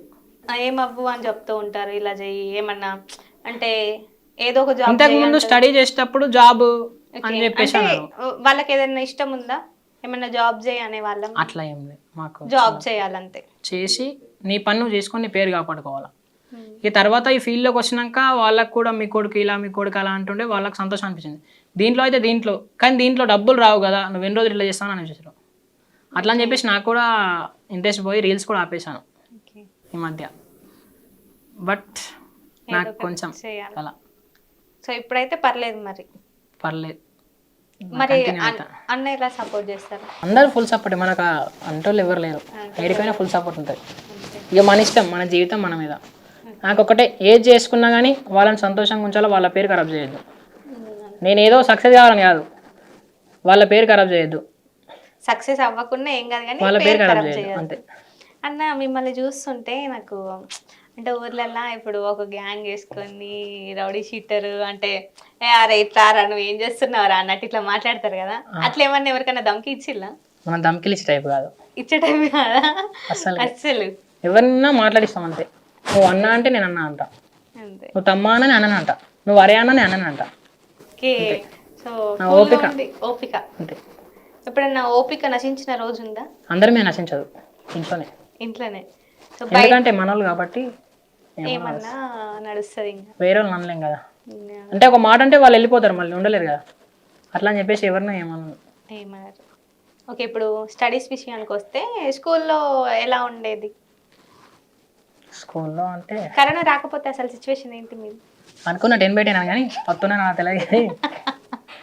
ఏం అవ్వు అని చెప్తూ ఉంటారు, ఇలా చెయ్యి ఏమన్నా అంటే ఏదో ఒక జాబ్.
ఇంతకు ముందు స్టడీ చేసేటప్పుడు జాబ్ అని చెప్పేసి అన్నారు.
వాళ్ళకి ఏదైనా ఇష్టం ఉందా, ఏమన్నా జాబ్ చేయి అనే వాళ్ళం?
అట్లా ఏం లేదు, మాకు
జాబ్ చేయాలంతే.
చేసి నీ పని నువ్వు చేసుకొని నీ పేరు కాపాడుకోవాలా. ఇక తర్వాత ఈ ఫీల్డ్లోకి వచ్చినాక వాళ్ళకు కూడా మీ కొడుకు ఇలా మీ కొడుకు అలా అంటుండే వాళ్ళకి సంతోషం అనిపించింది. దీంట్లో అయితే దీంట్లో, కానీ దీంట్లో డబ్బులు రావు కదా, నువ్వు ఎన్ని రోజులు ఇట్లా చేస్తాను అని అనిపించారు. అట్లా అని చెప్పేసి నాకు కూడా ఇంట్రెస్ట్ పోయి రీల్స్ కూడా ఆపేశాను ఈ మధ్య. బట్ నాకు కొంచెం అలా.
సో ఇప్పుడైతే పర్లేదు. మరి
పర్లేదు.
మరి అన్న ఎలా సపోర్ట్ చేస్తారు?
అందరూ ఫుల్ సపోర్ట్, మనకు అంటోళ్ళు ఎవరు లేరు, ఏడికైనా ఫుల్ సపోర్ట్ ఉంటుంది. ఇక మన ఇష్టం, మన జీవితం మన మీద. నాకు ఒకటే, ఏది చేసుకున్నా కానీ వాళ్ళని సంతోషంగా ఉంచాలో, వాళ్ళ పేరు ఖరాబ్ చేయొద్దు. నేను ఏదో సక్సెస్ కావాలని కాదు, వాళ్ళ పేరు ఖరాబ్ చేయొద్దు.
సక్సెస్ అవ్వకుండా ఏం కాదు కానీ
వాళ్ళ పేరు ఖరాబ్ చేయొద్దు అంతే.
అన్న మిమ్మల్ని చూస్తుంటే నాకు అంటే ఊర్లల్లో ఇప్పుడు ఒక గ్యాంగ్ వేసుకొని రౌడీ షీటర్ అంటే అరే ఇట్లారా నువ్వు ఏం చేస్తున్నావురా అన్నట్టు ఇట్లా మాట్లాడతారు కదా, అట్లా ఏమన్నా ఎవరికైనా దమ్కి ఇచ్చిల్లా?
మనం దమ్కిలు ఇచ్చే టైప్ కాదు,
ఇచ్చే టైం కాదా
అస్సలు. ఎవరినైనా మాట్లాడిస్తాం అంతే. నువ్వు అన్నా అంటే నేను అన్నా అంట,
అంతే.
నువ్వు తమ్మా అని అన్నని అంట, నువ్వు అరే అన్న నేను అన్నని అంట.
ఓకే, సో
ఓపిక
ఓపిక
అంతే.
ఎప్పుడన్నా ఓపిక నశించిన రోజు ఉందా?
అందరి మీద నశించదు,
ఇంట్లోనే. సో
ఎందుకంటే మనోళ్ళు కాబట్టి
ఏమన్నా నడుస్తుంది, ఇంకా
వేరే వాళ్ళు అనలేం కదా. అంటే ఒక మాట అంటే వాళ్ళు వెళ్ళిపోతారు, మళ్ళీ ఉండలేరు కదా, అట్లా అని చెప్పేసి ఎవరినో
ఏమన్నారు. ఓకే, ఇప్పుడు స్టడీస్ విషయానికి వస్తే స్కూల్లో ఎలా ఉండేది?
స్కూల్లో అంటే
కరోనా రాకపోతే అసలు సిచ్యువేషన్ ఏంటి మీది?
అనుకున్నా 10/10 అని, కానీ వస్తున్నా నాకు తెలియదు.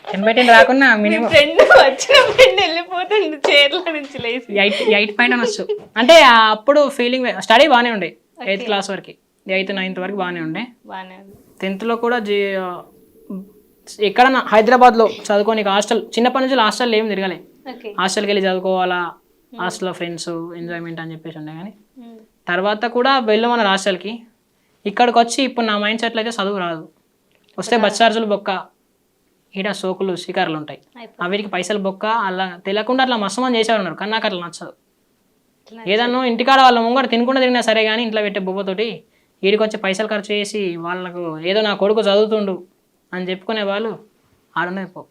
10/10 రాకున్నా మినిమం
ఫ్రెండ్ వచ్చిన ఫ్రెండ్ వెళ్ళిపోతుంది చైర్ల నుంచి లేచి
8 పాయింట్ అనొచ్చు. అంటే అప్పుడు ఫీలింగ్, స్టడీ బాగానే ఉండే 8th క్లాస్ వరకు, 8th 9th వరకు బాగానే ఉండే. 10th లో కూడా ఎక్కడన్నా హైదరాబాద్లో చదువుకోని హాస్టల్, చిన్నప్పటి నుంచి హాస్టల్ ఏం తిరగలే. హాస్టల్కి వెళ్ళి చదువుకోవాలా, హాస్టల్లో ఫ్రెండ్స్ ఎంజాయ్మెంట్ అని చెప్పేసి ఉండే. కానీ తర్వాత కూడా వెళ్ళమన్నారు హాస్టల్కి. ఇక్కడికి వచ్చి ఇప్పుడు నా మైండ్ సెట్లో అయితే చదువు రాదు, వస్తే బస్ ఛార్జులు బొక్క, ఈడ సోకులు షికారులు ఉంటాయి, వీటికి పైసలు బొక్క, అలా తెలియకుండా అట్లా మస్తు మంది చేసేవారు ఉన్నారు. కానీ నాకు అట్లా నచ్చదు. ఏదన్నా ఇంటికాడ వాళ్ళ ముంగట తినకుండా తిరిగినా సరే కానీ ఇంట్లో పెట్టే బొబ్బతోటి వీడికి వచ్చి పైసలు ఖర్చు చేసి వాళ్ళకు ఏదో నా కొడుకు చదువుతుండు అని చెప్పుకునే వాళ్ళు ఆడున్నది పో,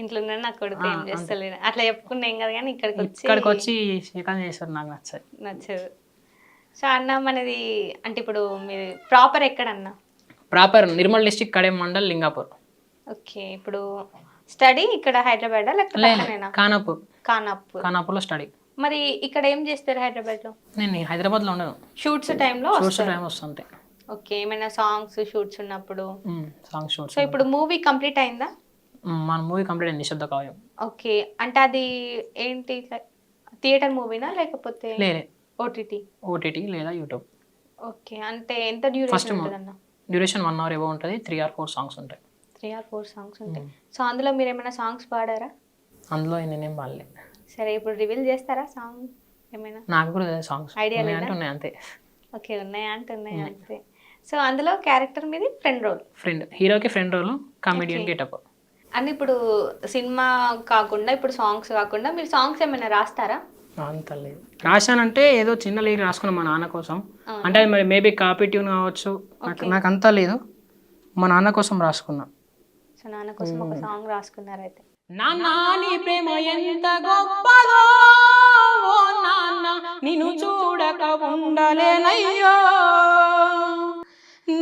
ఇంట్లో నా కొడుకు ఏం చేస్తలేదు అట్లా చెప్పుకున్నాం కదా. కానీ
ఇక్కడికి వచ్చి శ్రీకాంత్ చేస్తారు, నాకు
నచ్చదు. సో అన్న మనది అంటే ఇప్పుడు మీరు ప్రాపర్ ఎక్కడన్నా?
Proper Nirmal district, Kadem mandal, Lingapur.
Okay, ఇప్పుడు స్టడీ ఇక్కడ హైదరాబాద్ లేకపోతే ఖానాపూర్లో
స్టడీ.
మరి ఇక్కడ ఏం చేస్తారు హైదరాబాద్ లో?
నేను హైదరాబాద్ లో ఉండను,
షూట్స్ టైంలో
వస్తుంటే.
ఓకే, ఏమైనా సాంగ్స్ షూట్స్ ఉన్నప్పుడు
సాంగ్ షూట్స్.
సో ఇప్పుడు మూవీ కంప్లీట్ అయిందా?
మన మూవీ కంప్లీట్ అయింది, నిశ్శబ్ద కావ్యం.
ఓకే, అంటే అది ఏంటి థియేటర్ మూవీనా లేకపోతే ఓటీటీ లేదా యూట్యూబ్? ఓకే, అంటే ఎంత డ్యూరేషన్ ఉంటుందన్న?
డ్యూరేషన్ 1 hour ఏవో ఉంటుంది, 3 or 4 సాంగ్స్ ఉంటాయి.
3 or 4 సాంగ్స్ ఉంటాయి. సో అందులో మీరు ఏమైనా సాంగ్స్ పాడారా?
అందులో నేనేం పాడలే.
సరే, ఇప్పుడు రివీల్ చేస్తారా సాంగ్ ఏమైనా?
నాకు కూడా సాంగ్స్
ఐడియా
ఉన్నాయి అంతే.
ఓకే, ఉన్నాయా అంతే. సో అందులో క్యారెక్టర్ మీది ఫ్రెండ్ రోల్,
హీరోకి ఫ్రెండ్ రోల్, కామెడియన్ గెటప్.
అని ఇప్పుడు సినిమా కాకుండా ఇప్పుడు సాంగ్స్ కాకుండా మీరు సాంగ్స్ ఏమైనా రాస్తారా?
అంత లేదు. రాశానంటే ఏదో చిన్న లిరిక్ రాసుకున్నాను మా నాన్న కోసం. అంటే అది మరి మేబీ కాపీ ట్యూన్ కావచ్చు, నాకు అంతా లేదు. మా నాన్న కోసం రాసుకున్నా.
సో నాన్న కోసం ఒక సాంగ్ రాసుకున్నారు అయితే.
నాన్న నీ ప్రేమ ఎంత గొప్పదో, ఓ నాన్న నిన్ను చూడక ఉండలేనయ్యో.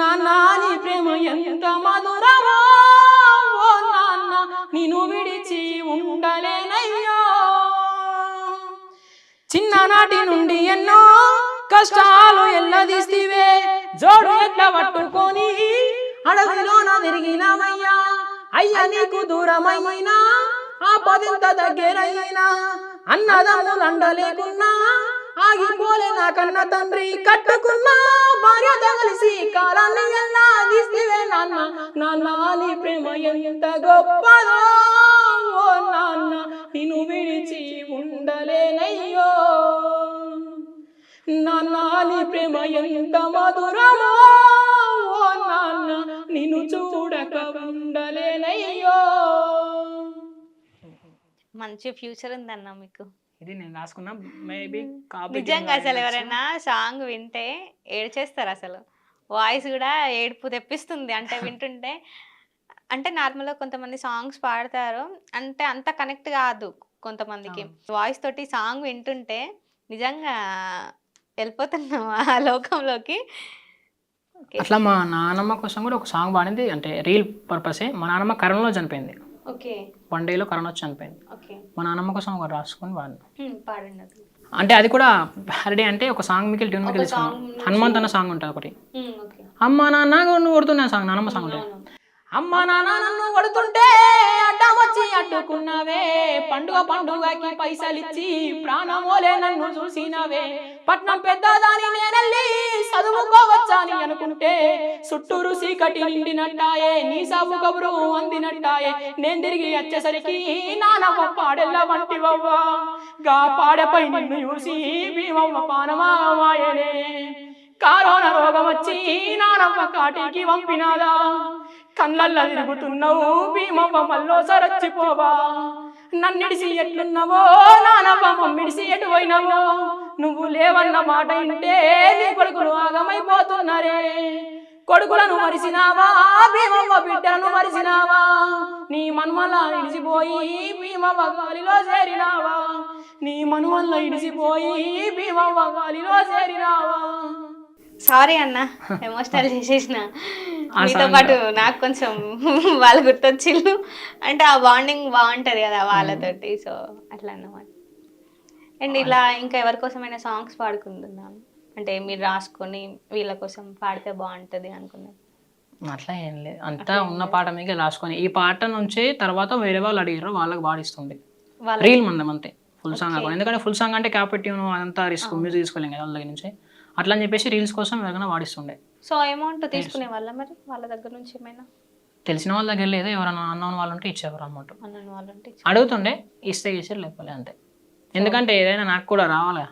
నాన్న నీ ప్రేమ ఎంత మధురమో, ఓ నాన్న నిన్ను విడిచి ఉండలేనయ్యో. చిన్ననాటి నుండి ఎన్నో కష్టాలు ఎల్లదీస్తివే, జోడు ఎట్లా పట్టుకొని అడవిలోన తిరిగినామయ్యా. అయ్యా నీకు దూరమైనా ఆ పదింత దగ్గరైనా, అన్నదమ్ములు అండలేకున్నా ఆగిపోలే నా కన్న తండ్రి. కట్టుకున్నా భార్యతో కలిసి కాలాన్ని ఎలా తీస్తివే నాన్న. నాన్న నీ ప్రేమ ఎంత గొప్పదో, ఓ నాన్న నిన్ను విడిచి ఉండలేనయ్యో. నాన్న నీ ప్రేమ ఎంత మధురమో, ఓ నాన్న నిన్ను చూడక ఉండలేనయ్యో.
మంచి ఫ్యూచర్ ఉందన్న మీకు.
ఇది నేను రాసుకున్నా. మేబీ కాపీ
నిజంగా అసలు ఎవరైనా సాంగ్ వింటే ఏడ్చేస్తారు. అసలు వాయిస్ కూడా ఏడుపు తెప్పిస్తుంది. అంటే వింటుంటే అంటే నార్మల్గా కొంతమంది సాంగ్స్ పాడతారు అంటే అంత కనెక్ట్ కాదు కొంతమందికి. వాయిస్ తోటి సాంగ్ వింటుంటే నిజంగా వెళ్ళిపోతున్నాం ఆ లోకంలోకి.
అట్లా మా నాన్నమ్మ కోసం కూడా ఒక సాంగ్ పాడింది. అంటే రీల్ పర్పసే. మా నాన్నమ్మ కరోనాలో చనిపోయింది.
ఓకే.
1 డేలో కరోనా వచ్చి చనిపోయింది.
ఓకే.
మా నాన్నమ్మ కోసం ఒక రాసుకొని పాడిన.
పాడండి అది.
అంటే అది కూడా ప్యారడీ. అంటే ఒక సాంగ్ మీకు ట్యూన్ మీకు తీసుకున్నాం. హనుమంత్ అన్న సాంగ్ ఉంటుంది ఒకటి.
ఓకే.
అమ్మ నాన్న నువ్వు కొడుతున్నా సాంగ్, నాన్నమ్మ సాంగ్ ఉంటుంది.
అమ్మ నాన్న నన్ను కొడుతుంటే అడ్డం వచ్చి అడ్డుకున్నావే, పండుగకి పైసలిచ్చి ప్రాణమోలే నన్ను చూసినవే. పట్నం పెద్దదాని నేనెళ్ళి చదువుకోవచ్చాని అనుకుంటే చుట్టూరు సీకటి నిండినట్టాయే, నీ సాబు కబురు అందినట్టాయే. నేను తిరిగి వచ్చేసరికి నానవ్వ పాడెల్ల వంటివవ్వ, గా పాడపై నిన్ను చూసి భీమవ్వ పానమాయనే. కరోనా రోగం వచ్చి నానవ్వ కాటికి పంపినాదా, కళ్ళల్లో తిరుగుతున్నావు భీమవ్వ మల్లో సరచ్చిపోవా. నన్నిడిసి ఎట్లున్నావో నానవ్వ మమ్మిడిసి ఎటు పోయినావో. నువ్వు లేవన్న మాట ఇంటే నీ కొడుకులు ఆగమైపోతున్నారే. కొడుకులను మరిసినావా భీమవ్వ, బిడ్డలను మరిసినావా. నీ మన్మల్ల ఇడిసిపోయి భీమవ్వ గాలిలో చేరినావా. నీ మన్మల్ల ఇడిసిపోయి భీమవ్వ గాలిలో చేరినావా.
సారీ అన్న, ఎమోషనల్ చేసేసిన. మీతో పాటు నాకు కొంచెం వాళ్ళు గుర్తొచ్చిళ్ళు. అంటే ఆ బాండింగ్ బాగుంటది కదా వాళ్ళతోటి. సో అట్లా అన్నమాట. అండ్ ఇలా ఇంకా ఎవరి కోసమైనా సాంగ్స్ పాడుకుంటున్నాను అంటే మీరు రాసుకొని వీళ్ళ కోసం పాడితే బాగుంటది అనుకున్నాను.
అట్లా ఏం లేదు. అంతా ఉన్న పాట మీద రాసుకొని ఈ పాట నుంచి తర్వాత వేరే వాళ్ళు అడిగారు వాళ్ళకి పాడిస్తుంది. రీల్ మందం అంతే, ఫుల్ సాంగ్ కాకుండా. ఎందుకంటే ఫుల్ సాంగ్ అంటే క్యాపిటీ ట్యూన్ అదంతా రిస్క్, మ్యూజిక్ తీసుకోలేం కదా వాళ్ళ దగ్గర నుంచి. అట్లా అని చెప్పేసి రీల్స్ కోసం ఎవరైనా వాడిస్తుండే.
సో అమౌంట్ తీసుకునే వాళ్ళ మరి వాళ్ళ దగ్గర నుంచి ఏమైనా?
తెలిసిన వాళ్ళ దగ్గర లేదు, ఎవరైనా అన్నోన్ వాళ్ళు ఉంటే ఇచ్చేవారు అమౌంట్.
అన్నోన్ వాళ్ళు ఉంటే
అడుగుతుండే, ఇస్తే ఇచ్చారు లేకపోతే అంతే. ఎందుకంటే ఏదైనా నాకు కూడా రావాలి.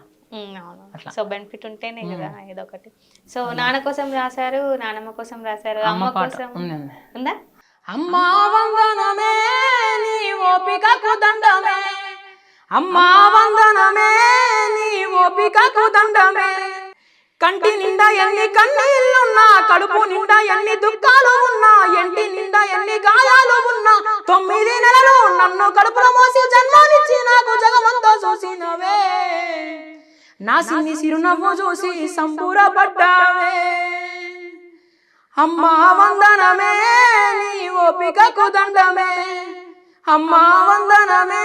సో బెనిఫిట్ ఉంటేనే కదా ఏదో ఒకటి. సో నాన్న కోసం రాశారు, నానమ్మ కోసం రాశారు, అమ్మ కోసం ఉందా?
అమ్మా వందనమే నీ ఓపికకు దండమే, అమ్మా వందనమే నీ ఓపికకు దండమే. కంటి నిండా ఎన్ని కన్నీళ్ళున్నా, కడుపు నిండా ఎన్ని దుఃఖాలు ఉన్నా, ఎంటి నిండా ఎన్ని గాయాలు ఉన్నా, 9 నెలలు నన్ను కడుపులో మోసి జన్మనిచ్చి నాకు జగమంతా చూసినవే. నా సిన్ని సిరునవ్వు చూసి సంబూరపడ్డావే. అమ్మా వందనమే నీ ఓపికకు దండమే, అమ్మా వందనమే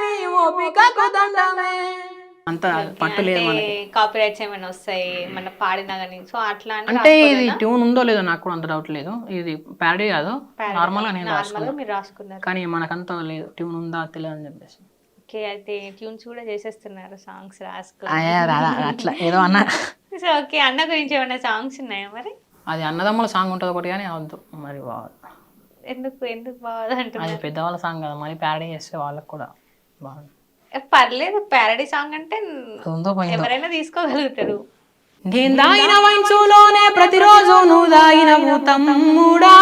నీ ఓపికకు దండమే.
అంత పట్టు లేదు మనకి.
కాపీరైట్స్ ఏమైనా వస్తాయి మన పాడినా కానీ. సో అట్లా
అంటే ఇది ట్యూన్ ఉందో లేదో నాకు కూడా అంత డౌట్ లేదు. ఇది ప్యారడీ కాదు, నార్మల్ గా నేను
మీరు రాసుకున్నారు.
కానీ మనకంత లేదు, ట్యూన్ ఉందా తెలియదు అని చెప్పేసి.
ఓకే, అయితే ట్యూన్స్ కూడా చేసేస్తున్నారు సాంగ్స్ రాసుకుని.
అట్లా ఏదో అన్న.
సో ఓకే, అన్న గురించి ఏమైనా సాంగ్స్ ఉన్నాయా మరి?
అది అన్నదమ్ముల సాంగ్ ఉంటుంది ఒకటి, కానీ అవద్దు మరి బాగా.
ఎందుకు బాగా అంటున్నారు?
అది పెద్దవాళ్ళ సాంగ్ కదా, మరి ప్యారడీ చేస్తే వాళ్ళకి కూడా బాగుంది.
పర్లేదు, ప్యారడీ సాంగ్ అంటే ఎవరైనా తీసుకోగలుగుతారు.
నేను దాగిన వయసులోనే ప్రతిరోజు నువ్వు దాగిన తమ్ముడా,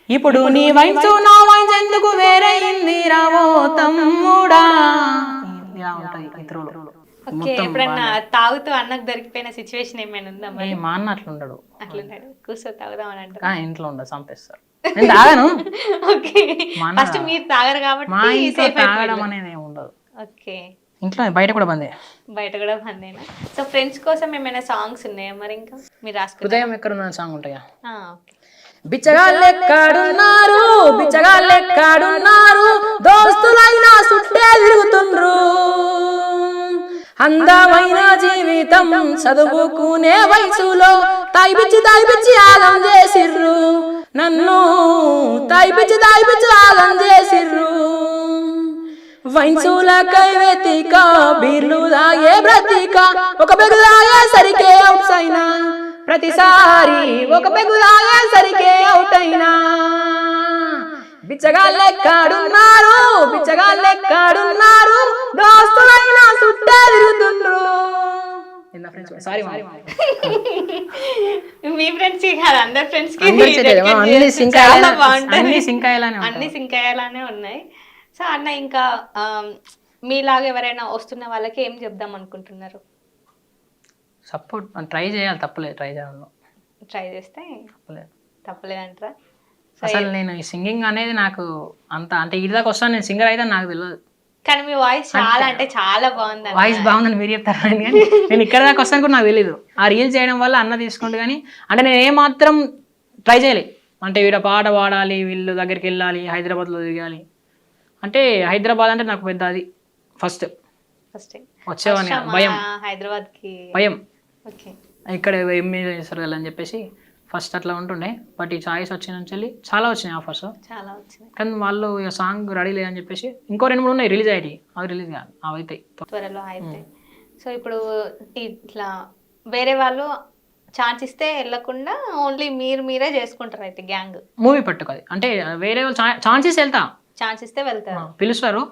ఇప్పుడు నీ వయసు నా వయసు ఎందుకు వేరైంది రావో తమ్ముడా.
ఇలా ఉంటాయి ఇతరులు.
ఓకే, ఎప్పుడన్నా తాగుతూ అన్నకు దొరికిపోయిన సిచ్యువేషన్ ఏమైనా ఉందా మరి?
మా అన్న అట్లుండడు,
అట్లున్నాడు, కూర్చో తాగుదాం అని అంటారు.
ఇంట్లో ఉండదు, చంపేస్తారు. నేను తాగను.
ఓకే, ఫస్ట్ మీరు తాగరు
మా
కాబట్టి
ఇంట్లో
సేఫ్
తాగడం
అయిపోయింది.
అనేది ఏమి ఉండదు.
ఓకే,
ఇంట్లో బయట కూడా బందే.
బయట కూడా బందేనా? సో ఫ్రెండ్స్ కోసం ఏమైనా సాంగ్స్ ఉన్నాయా మరి ఇంకా మీరు రాసుకున్నారు?
హృదయం ఎక్కడున్న సాంగ్ ఉంటాయా?
బిచ్చగాళ్ళెక్కడున్నారు, బిచ్చగాళ్ళెక్కడున్నారు, దోస్తులైనా సుట్టే తిరుగుతుండ్రు. అందమైన జీవితం చదువుకునే వయసులో తాయిపిచ్చి ఆగం చేసిర్రు. నన్ను తాయిపిచ్చి ఆగం చేసిర్రు. వైన్సుల కైవెతిక బీర్లు దాగే బ్రతిక ఒక పెగు దాగేసరికే అవుట్స్ అయినా, ప్రతిసారి ఒక పెగు దాగేసరికే అవుట్ అయినా. బిచ్చగాళ్ళెక్కడున్నారు, బిచ్చగాళ్ళెక్కడున్నారు, దోస్తులైనా సుట్టే తిరుగుతుండ్రు.
సారీ
మీ ఫ్రెండ్స్ కాదు, అందరి ఫ్రెండ్స్ కి
అందరి చేతిలో అన్ని సింక్
చాలా
అయ్యేలా-
బాగుంటుంది.
అన్ని సింక్ అయ్యేలానే ఉంటాయి.
అన్ని సింక్ అయ్యేలానే ఉన్నాయి. సో అన్న ఇంకా మీలాగా ఎవరైనా వస్తున్న వాళ్ళకి ఏం చెప్దాం అనుకుంటున్నారు?
సపోర్ట్ ట్రై చేయాలి, తప్పలేదు. ట్రై చేయడంలో
ట్రై చేస్తే
తప్పలేదు.
తప్పలేదంటారా?
అసలు నేను ఈ సింగింగ్ అనేది నాకు అంత అంటే ఇటు దాకా వస్తాను, నేను సింగర్ అయితే నాకు తెలియదు.
కానీ మీ వాయిస్ చాలా అంటే చాలా బాగుంది అన్న.
వాయిస్ బాగుందని మీరు చెప్తారా కానీ నేను ఇక్కడ దాకా వస్తాను కూడా నాకు తెలియదు. ఆ రీల్ చేయడం వల్ల అన్న తీసుకుంటు కానీ అంటే నేను ఏమాత్రం ట్రై చేయలే. అంటే వీడ పాట పాడాలి, వీళ్ళు దగ్గరికి వెళ్ళాలి, హైదరాబాద్లో తిరగాలి. అంటే హైదరాబాద్ అంటే నాకు పెద్ద అది ఫస్ట్ వచ్చేవాని భయం,
హైదరాబాద్ కి
భయం.
ఓకే,
ఇక్కడ ఎంఏ చేస్తారు కదా అని చెప్పేసి ఫస్ట్ అట్లా ఉంటుండే. బట్ ఈ చాయిస్ వచ్చిన నుంచి చాలా వచ్చినాయి ఆఫర్స్,
చాలా వచ్చింది.
కానీ వాళ్ళు ఇక సాంగ్ రెడీ లేదని చెప్పేసి ఇంకో 2-3 ఉన్నాయి రిలీజ్ అయ్యి, అవి రిలీజ్ కాదు, అవి అవుతాయి
త్వరలో అయితే. సో ఇప్పుడు ఇట్లా వేరే వాళ్ళు ఛాన్స్ ఇస్తే వెళ్ళకుండా ఓన్లీ మీరే చేసుకుంటారు అయితే గ్యాంగ్?
మూవీ పట్టుకోది అంటే వేరే వాళ్ళు ఛాన్సెస్ వెళ్తా,
ఛాన్స్ ఇస్తే వెళ్తారు,
పిలుస్తారు,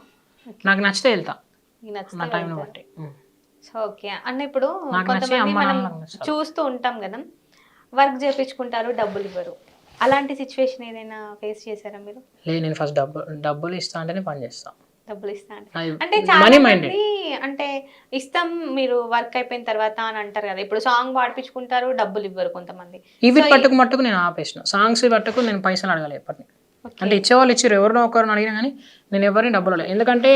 నాకు నచ్చితే వెళ్తా
మీకు నచ్చితే
నా టైంని
వెళ్తారు.
బట్టి.
సో ఓకే అన్న, ఇప్పుడు
నాకు నచ్చి
కొంతమంది
అమ్మ
మనం
నాన్నలకు నచ్చాలి.
చూస్తూ ఉంటాం కదా, వర్క్ చేయించుకుంటారు, డబ్బులు ఇవ్వరు. అలాంటి సిచ్యువేషన్ ఏదైనా ఫేస్ చేశారా మీరు?
లేదు, నేను ఫస్ట్ డబ్బులు ఇస్తా అంటేనే పని చేస్తా.
డబ్బులు ఇస్తా అంటే
అది
అంటే చాలా
money
మంది
minded.
అంటే ఇస్తాం మీరు వర్క్ అయిపోయిన తర్వాత అని అంటారు కదా. ఇప్పుడు సాంగ్ పాడిపించుకుంటారు, డబ్బులు ఇవ్వరు కొంతమంది.
ఇవి మట్టుకు నేను ఆపేసిన. సాంగ్స్ పట్టుకు నేను పైసలు అడగాలి ఎప్పటిని. అంటే ఇచ్చేవాళ్ళు ఇచ్చారు, ఎవరినో ఒకరిని అడిగినా కానీ నేను ఎవరిని డబ్బులు అడగలేదు. ఎందుకంటే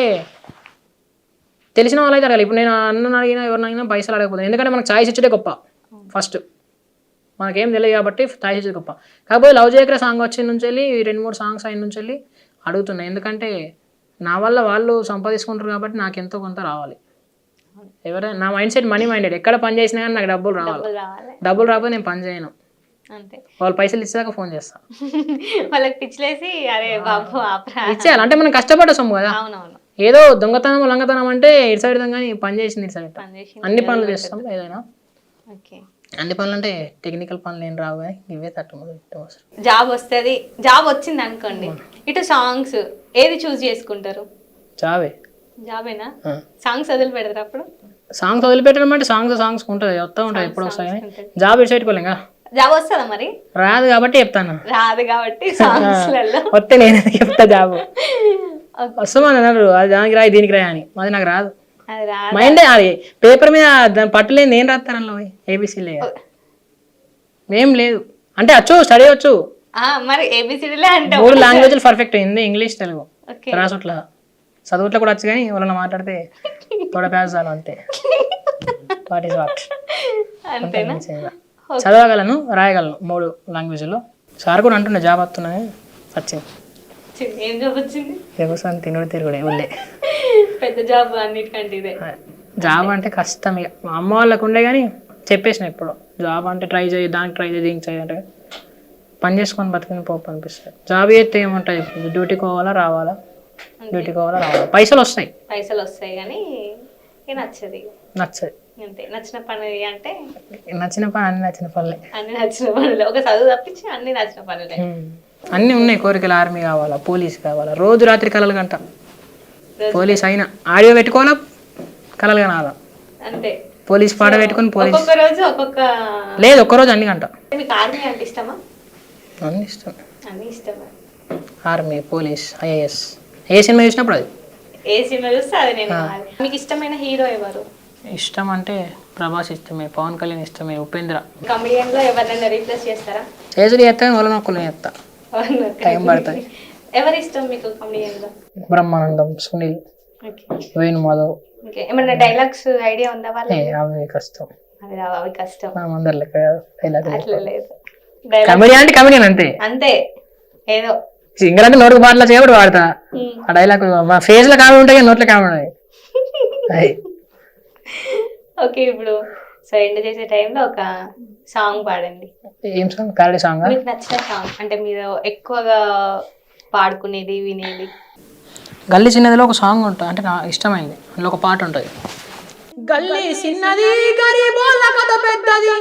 తెలిసిన వాళ్ళు అయితే అడగాలి. ఇప్పుడు నేను అన్నని అడిగినా ఎవరిని అడిగినా పైసలు అడగకపోతే, ఎందుకంటే మనకు ఛాయిస్ ఇచ్చేదే గొప్ప. ఫస్ట్ మనకేం తెలియదు కాబట్టి ఛాయిస్ ఇచ్చేది గొప్ప. కాకపోతే లవ్ చేయకరే సాంగ్ వచ్చిన నుంచి వెళ్ళి 2-3 సాంగ్స్ అయిన నుంచి వెళ్ళి అడుగుతున్నాయి. ఎందుకంటే నా వల్ల వాళ్ళు సంపాదించుకుంటారు కాబట్టి నాకు ఎంతో కొంత రావాలి. ఎవరైనా నా మైండ్ సెట్ మనీ మైండెడ్. ఎక్కడ పని చేసినా కానీ నాకు డబ్బులు రావాలి. డబ్బులు రాకపోతే నేను పని చేయను.
అంతే,
వాళ్ళు పైసలు ఇచ్చేదాకా ఫోన్ చేస్తాను.
వాళ్ళకి పిచ్చిలేసి అరే బాబు ఆపరా
ఇచ్చేయాలి. అంటే మనం కష్టపడ్డ సొమ్ము కదా.
అవునవును,
ఏదో దొంగతనం లంగతనం అంటే ఇటు సైడ్ కానీ పని చేసింది ఇటు సైడ్. అన్ని పనులు చేస్తాం ఏదైనా.
ఓకే,
అన్ని పనులు అంటే టెక్నికల్ పనులు ఏం రావు కానీ ఇవే తట్టుకోవచ్చు.
జాబ్ వస్తుంది, జాబ్ వచ్చింది అనుకోండి, ఇటు సాంగ్స్ ఏది చూస్ చేసుకుంటారు? జాబేనా? సాంగ్స్ వదిలి పెడతారు అప్పుడు?
సాంగ్స్ వదిలిపెట్టడం అంటే సాంగ్స్ ఉంటుంది, వస్తూ ఉంటుంది, ఎప్పుడు వస్తాయి. జాబ్ ఇటు సైడ్కి వెళ్ళాం
జాబ్ వస్తుందా మరి?
రాదు కాబట్టి చెప్తాను.
రాదు కాబట్టి సాంగ్స్
వస్తే నేను చెప్తా జాబ్ వస్తామని అన్నారు. అది దానికి రాయి దీనికి రాయి అని, అది నాకు రాదు.
అది రాదు,
మైండ్ అది పేపర్ మీద దాని పట్టులేదు, నేను రాస్తాను అందులో ఏబిసిలే ఏం లేదు. అంటే వచ్చు, స్టడీ వచ్చు,
మరి ఏబిసిడీలే అంటే
3 లాంగ్వేజ్లు perfect. Hindi, English, Telugu.
Okay,
రాసుట్లా చదువుట్లో కూడా వచ్చు కానీ వాళ్ళని మాట్లాడితే తోడ పేసాలు అంతే. వాట్ ఈస్ వాట్
అంతేనా?
చదవగలను, రాయగలను 3 లాంగ్వేజ్లో. సార్ కూడా అంటుండే జాబ్ వస్తున్నాయి వచ్చింది.
ఏం జాబ్ వచ్చింది?
వ్యవసాయం తినుడు తిరుగుడే ఉండే
పెద్ద జాబ్ అన్నిటికంటే ఇదే.
జాబ్ అంటే కష్టం. ఇక మా అమ్మ వాళ్ళకు ఉండే కానీ చెప్పేసిన ఎప్పుడు జాబ్ అంటే ట్రై చేయి, దానికి ట్రై చేయి, దీనికి చేయి అంటే పని చేసుకొని బతికిన పోపు అనిపిస్తుంది. జాబ్ చేస్తే ఏముంటాయి, డ్యూటీకి పోవాలా రావాలా, డ్యూటీకి పోవాలా రావాలా, పైసలు వస్తాయి
కానీ నచ్చది.
నచ్చది
అంతే, నచ్చిన పని అంటే
నచ్చిన పని అన్ని నచ్చిన పనులే.
అన్ని నచ్చిన పనులే, ఒక చదువు తప్పించి అన్ని నచ్చిన పనులే.
అన్నీ ఉన్నాయి కోరికలు. ఆర్మీ కావాలా, పోలీస్ కావాలా, రోజు రాత్రి కలలు గంట. పోలీస్ అయినా ఆడియో పెట్టుకోవాలా, కలలు కనాలా.
అంతే,
పోలీస్ పాట పెట్టుకుని పోలీస్
ఒక్కొక్క రోజు ఒక్కొక్క.
లేదు, ఒక్కరోజు అన్ని గంట.
మీకు ఆర్మీ అంటే ఇష్టమా?
అన్ని ఇష్టం.
అన్నీ ఇష్టమే.
Army, police, IAS. ఏ సినిమా చూసినప్పుడు అది
ఏ సినిమా చూస్తే అది నేను కావాలి. మీకు ఇష్టమైన హీరో ఎవరు?
ఇష్టం. అంటే ప్రభాస్ ఇష్టమే, పవన్ కళ్యాణ్ ఇష్టమే, ఉపేంద్ర.
కమెడియన్లో ఎవరినైనా రీప్లేస్ చేస్తారా?
చేసుడు చేస్తాను, వాళ్ళ నొక్కలు చేస్తా, టైం పడుతుంది.
ఎవరి ఇష్టం మీకు కమెడియన్లో?
బ్రహ్మానందం, సునీల్,
ఓకే
వేణు మాధవ్.
ఓకే. ఏమన్నా డైలాగ్స్ ఐడియా ఉందా వాళ్ళ?
అవి కష్టం,
అవి కష్టం.
మనం అందరు లెక్క డైలాగ్.
అట్లా లేదు.
కమెడియన్ అంటే కమెడియన్ అంతే.
అంతే ఏదో
సింగర్ అంటే నోటికి బాటలో చేయబడి వాడతా. ఆ డైలాగ్ మా ఫేస్ లో కామెడీ ఉంటాయి, నోట్లో కామెడీ ఉంటాయి.
ఓకే. ఇప్పుడు సో ఎండ్ చేసే టైంలో ఒక సాంగ్ పాడండి.
ఏం సాంగ్? Parody song.
మీకు నచ్చిన సాంగ్ అంటే మీరు ఎక్కువగా పాడుకునేది, వినేది?
గల్లీ చిన్నదిలో ఒక సాంగ్ ఉంటుంది, అంటే నాకు ఇష్టమైంది. అందులో ఒక పాట ఉంటుంది.
గల్లీ చిన్నది గరీబోళ్ళ కథ పెద్దది,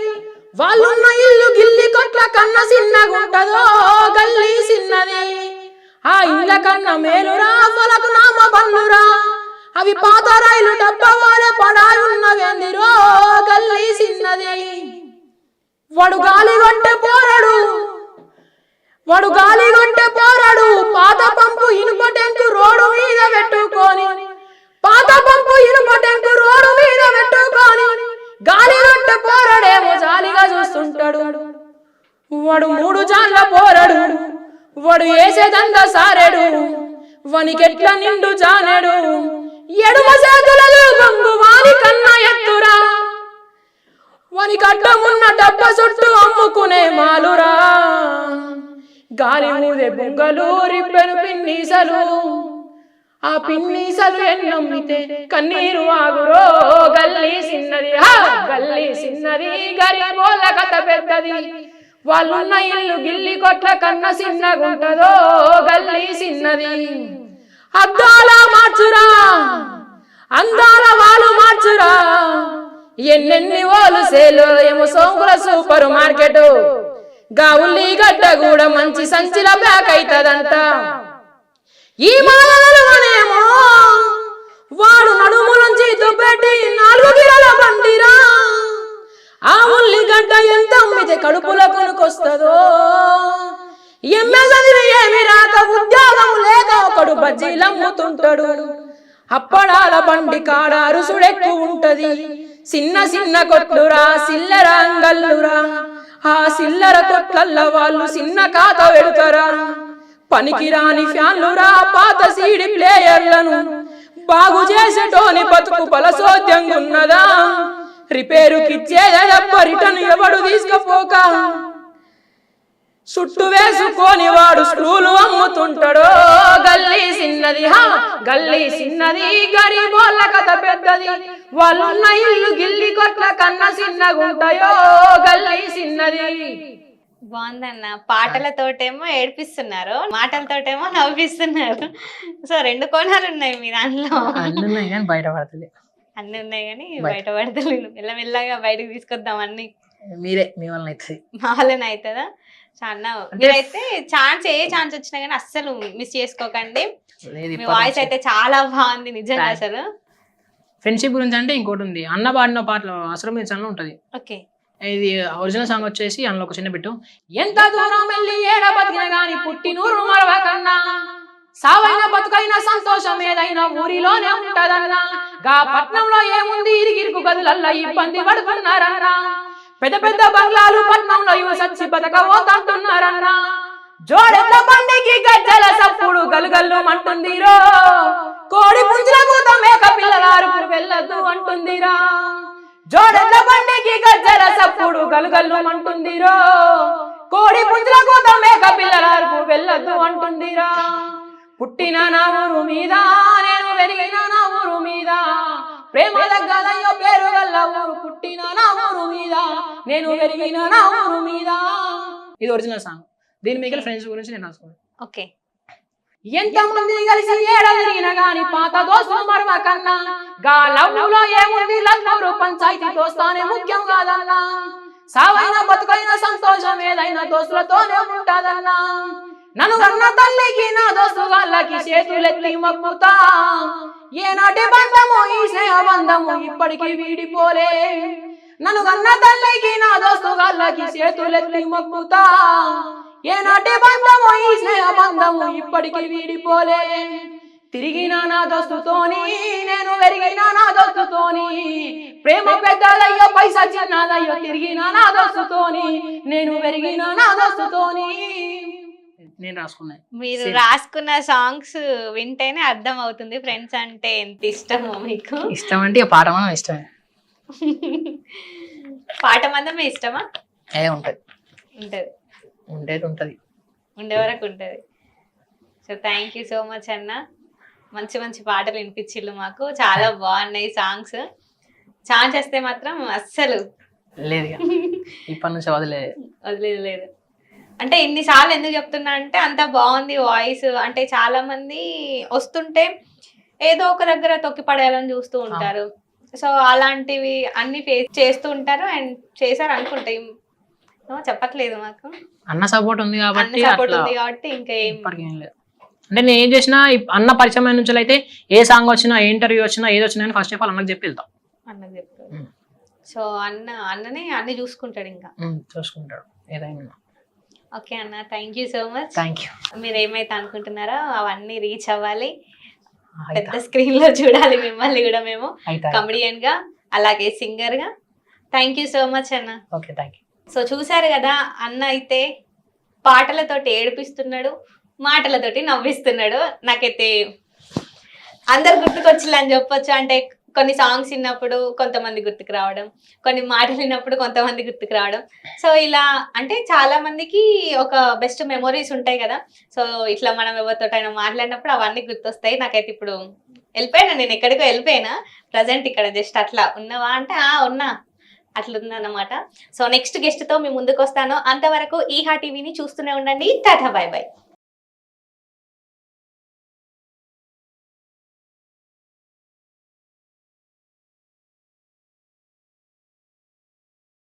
వాళ్ళున్న ఇల్లు గిల్లి కొట్ల కన్న చిన్నగుంటదో. గల్లీ చిన్నది ఆ ఇళ్ళ కన్న మేలురా, పొలకు నామ బండ్లురా, అవి పాత రైలు డబ్బా వారే పడాయున్నవేందిరో. గల్లీ చిన్నది వాడు గాలి కొట్టే పోరాడు, పాత పంపు ఇనుప టెంకు రోడ్డు మీద పెట్టుకొని, గాలి కొట్టే పోరాడేమో జాలిగా చూస్తుంటాడు. వాడు 3 జాన్ల పోరాడు, వాడు వేసేదంతా సారెడు, వనికెట్ల నిండు జానెడు, ఎడుమ చేతులలో గొంగు వాని కన్నా ఎత్తురా, వని కట్టమున్న డబ్బ చుట్టూ అమ్ముకునే మాలురా. గాలి ఊదే బుంగలు, రిబ్బెను పిన్నీసలు, ఆ పిన్నీసలు ఎన్నమ్మితే కన్నీరు ఆగురో. గల్లీ చిన్నది గల్లీ చిన్నది గరీబోళ్ళ కథ పెద్దది, వాళ్ళున్న ఇల్లు గిల్లి కొట్ల కన్న చిన్నగుంటదో. గల్లీ చిన్నది అద్దాల మార్చురా, అందాల వాళ్ళు మార్చురా, ఎన్నెన్ని ఓలు సేలు ఏమో సోంగుల సూపర్ మార్కెట్, గా ఉల్లిగడ్డ కూడా మంచి సంచిల బ్యాక్ అయితదంట. ఈ మాలనేమో వాడు నడుములంచి దుబ్బెట్టి 4 గిరల బండిరా, ఆ ఉల్లిగడ్డ ఎంత అమ్మితే కడుపుల కొనుకొస్తుందో. ఎమ్మె చదివి ఏమి రాక ఉద్యోగం లేక ఒకడు బజ్జీలమ్ముతుంటాడు, అప్పడాల బండి కాడ అరుసుడెక్కు ఉంటది. చిన్న చిన్న కొట్లురా, సిల్లర అంగల్లురా, ఆ సిల్లర కొట్లల్ల వాళ్ళు చిన్న ఖాత పెడతారా. పనికిరాని ఫ్యాన్లురా, పాత సీడి ప్లేయర్లను బాగు చేసేటోని బతుకు పలసోద్యంగున్నదా. రిపేరుకిచ్చేదే తప్ప రిటర్న్ ఎవడు తీసుకపోక, చుట్టు వేసుకొని వాడు స్క్రూలు అమ్ముతుంటాడో. గల్లీ చిన్నది గల్లీ చిన్నది గరీబోళ్ళ కథ పెద్దది, వాళ్ళున్న ఇల్లు గిల్లి కొట్ల కన్న చిన్నగుంటాయో. గల్లీ చిన్నది.
బాగుందన్న. పాటలతోటేమో ఏడిపిస్తున్నారు, మాటలతోటేమో నవ్విస్తున్నారు. సో 2 కోణాలు ఉన్నాయి మీ దాంట్లో.
అన్నీ ఉన్నాయి కానీ బయటపడతలే.
అన్ని ఉన్నాయి కానీ బయటపడతలేదు. మెల్లమెల్లగా బయటకు తీసుకొద్దాం అన్ని.
మీరే, మీ వలన అవుతుంది.
మా వాళ్ళని అవుతుందా? చాలా మీరైతే ఏ ఛాన్స్ వచ్చినా కానీ అస్సలు మిస్ చేసుకోకండి. మీ వాయిస్ అయితే చాలా బాగుంది నిజంగా. అసలు
ఫ్రెండ్షిప్ గురించి అంటే ఇంకోటి ఉంది, అన్న పాడిన పాటలు అసలు మీ ఛానల్ ఉంటుంది.
ఓకే.
ఇది ఒరిజినల్ సాంగ్ వచ్చేసి అందులో ఒక చిన్న బిట్టు.
ఎంత దూరం వెళ్ళి ఏడ బతికిన గాని పుట్టినూరు మరవకన్నా, సావైన బతుకైన సంతోషం ఏదైనా ఊరిలోనే ఉంటదన్నా. గా పట్నంలో ఏముంది, ఇరిగిరుకు గదులల్లా ఇబ్బంది పడుతున్నారన్నా. పెద్ద పెద్ద బంగ్లాలు పట్నంలో ఇవి సచ్చి బతకబోతుంటున్నారన్నా. జోడెద్ద బండికి గజ్జల సప్పుడు గలుగల్లు అంటుందిరో, కోడి పుంజుల కూత మేక పిల్లల అరుపులు వెళ్ళొద్దు అంటుందిరా. జోడెద్ద బండికి గజ్జల సప్పుడు గలుగల్లు అంటుందిరో, కోడి పుంజుల కూత మేక పిల్లల అరుపు వెళ్ళొద్దు అంటుందిరా. పుట్టిన నా ఊరు మీద, నేను పెరిగిన నా ఊరు మీద, ప్రేమ దగ్గరయ్యో పేరు గల్ల ఊరు. పుట్టిన నా ఊరు మీద, నేను పెరిగిన నా ఊరు మీద.
ఇది ఒరిజినల్ సాంగ్. దీని మిగిలిన ఫ్రెండ్స్ గురించి నేను రాసుకోండి.
ఓకే.
ఎంత మంది కలిసి ఏడ తిరిగిన గాని పాత దోస్తులు మరవ కన్నా, గా లవ్వులో ఏముంది లవ్వురు పంచాయతీ దోస్తానే ముఖ్యం కాదన్నా. సావైన బతుకైన సంతోషం ఏదైనా దోస్తులతోనే ఉంటదన్నా. నన్ను కన్న తల్లికి నా దోస్తు వాళ్ళకి చేతులెత్తి మొక్కుతా. ఏనాటి బంధము ఈ స్నేహ బంధము ఇప్పటికీ వీడిపోలే. నన్ను కన్న తల్లికి నా దోస్తు కాళ్ళకి చేతులెత్తి మొక్కుతా ఏనాటి బంధము ఈ స్నేహ బంధము ఇప్పటికి వీడిపోలే తిరిగిన నా దోస్తుతోని నేను వెరిగిన నా దోస్తుతోని ప్రేమ పెద్దదయ్యో పైసా చిన్నదయ్యో తిరిగిన నా దోస్తుతోని నేను వెరిగిన నా దోస్తుతోని.
నేను రాసుకున్నాను.
మీరు రాసుకున్న సాంగ్స్ వింటేనే అర్థం అవుతుంది ఫ్రెండ్స్ అంటే ఎంత ఇష్టమో మీకు.
ఇష్టం అంటే ఇక పాట మనం ఇష్టమే.
పాట మందమే ఇష్టమా?
ఉంటది
ఉంటది,
ఉంటది,
ఉండే వరకు ఉంటది. So thank you so much అన్న, మంచి మంచి పాటలు వినిపించిళ్ళు మాకు, చాలా బాగున్నాయి సాంగ్స్. ఛాన్స్ చేస్తే మాత్రం అస్సలు
లేదు ఇప్పటి నుంచి
వదిలేదు లేదు. అంటే ఇన్నిసార్లు ఎందుకు చెప్తున్నా అంటే అంత బాగుంది వాయిస్. అంటే చాలా మంది వస్తుంటే ఏదో ఒక దగ్గర తొక్కి పడేయాలని చూస్తూ ఉంటారు. సో అలాంటివి అన్ని ఫేస్ చేస్తూ ఉంటారు అండ్ చేశారు అనుకుంటా. చెప్పట్లేదు మాకు,
అన్న సపోర్ట్ ఉంది కాబట్టి
ఇంకా ఏం
లేదు. అంటే నేను ఏం చేసినా అన్న పరిచయం అయిన నుంచి అయితే ఏ సాంగ్ వచ్చినా ఏ ఇంటర్వ్యూ వచ్చినా ఏది వచ్చినా ఫస్ట్ ఆఫ్ ఆల్ అన్నకు చెప్పి వెళ్తాం.
అన్నకు చెప్తారు. సో అన్ననే అన్ని చూసుకుంటాడు, ఇంకా
చూసుకుంటాడు ఏదైనా.
ఓకే అన్న, thank you so much.
Thank you.
మీరు ఏమైతే అనుకుంటున్నారో అవన్నీ రీచ్ అవ్వాలి, పెద్ద స్క్రీన్ లో చూడాలి మిమ్మల్ని కూడా మేము కమెడియన్ గా అలాగే సింగర్ గా. థ్యాంక్ యూ సో మచ్ అన్న.
Okay thank you.
సో చూసారు కదా, అన్న అయితే పాటలతోటి ఏడిపిస్తున్నాడు, మాటలతోటి నవ్విస్తున్నాడు. నాకైతే అందరు గుర్తుకొచ్చిల్లని చెప్పొచ్చు. అంటే కొన్ని సాంగ్స్ విన్నప్పుడు కొంతమంది గుర్తుకు రావడం, కొన్ని మాటలు విన్నప్పుడు కొంతమంది గుర్తుకు రావడం. సో ఇలా అంటే చాలా మందికి ఒక బెస్ట్ మెమొరీస్ ఉంటాయి కదా. సో ఇట్లా మనం ఎవరితోటైనా మాట్లాడినప్పుడు అవన్నీ గుర్తొస్తాయి. నాకైతే ఇప్పుడు వెళ్ళిపోయినా, నేను ఎక్కడికో వెళ్ళిపోయినా, ప్రజెంట్ ఇక్కడ జస్ట్ అట్లా ఉన్నావా అంటే ఉన్నా, అట్లుందన్నమాట. సో నెక్స్ట్ గెస్ట్ తో మీ ముందుకు వస్తాను. అంతవరకు ఈహా టీవీని చూస్తూనే ఉండండి. Tata bye by.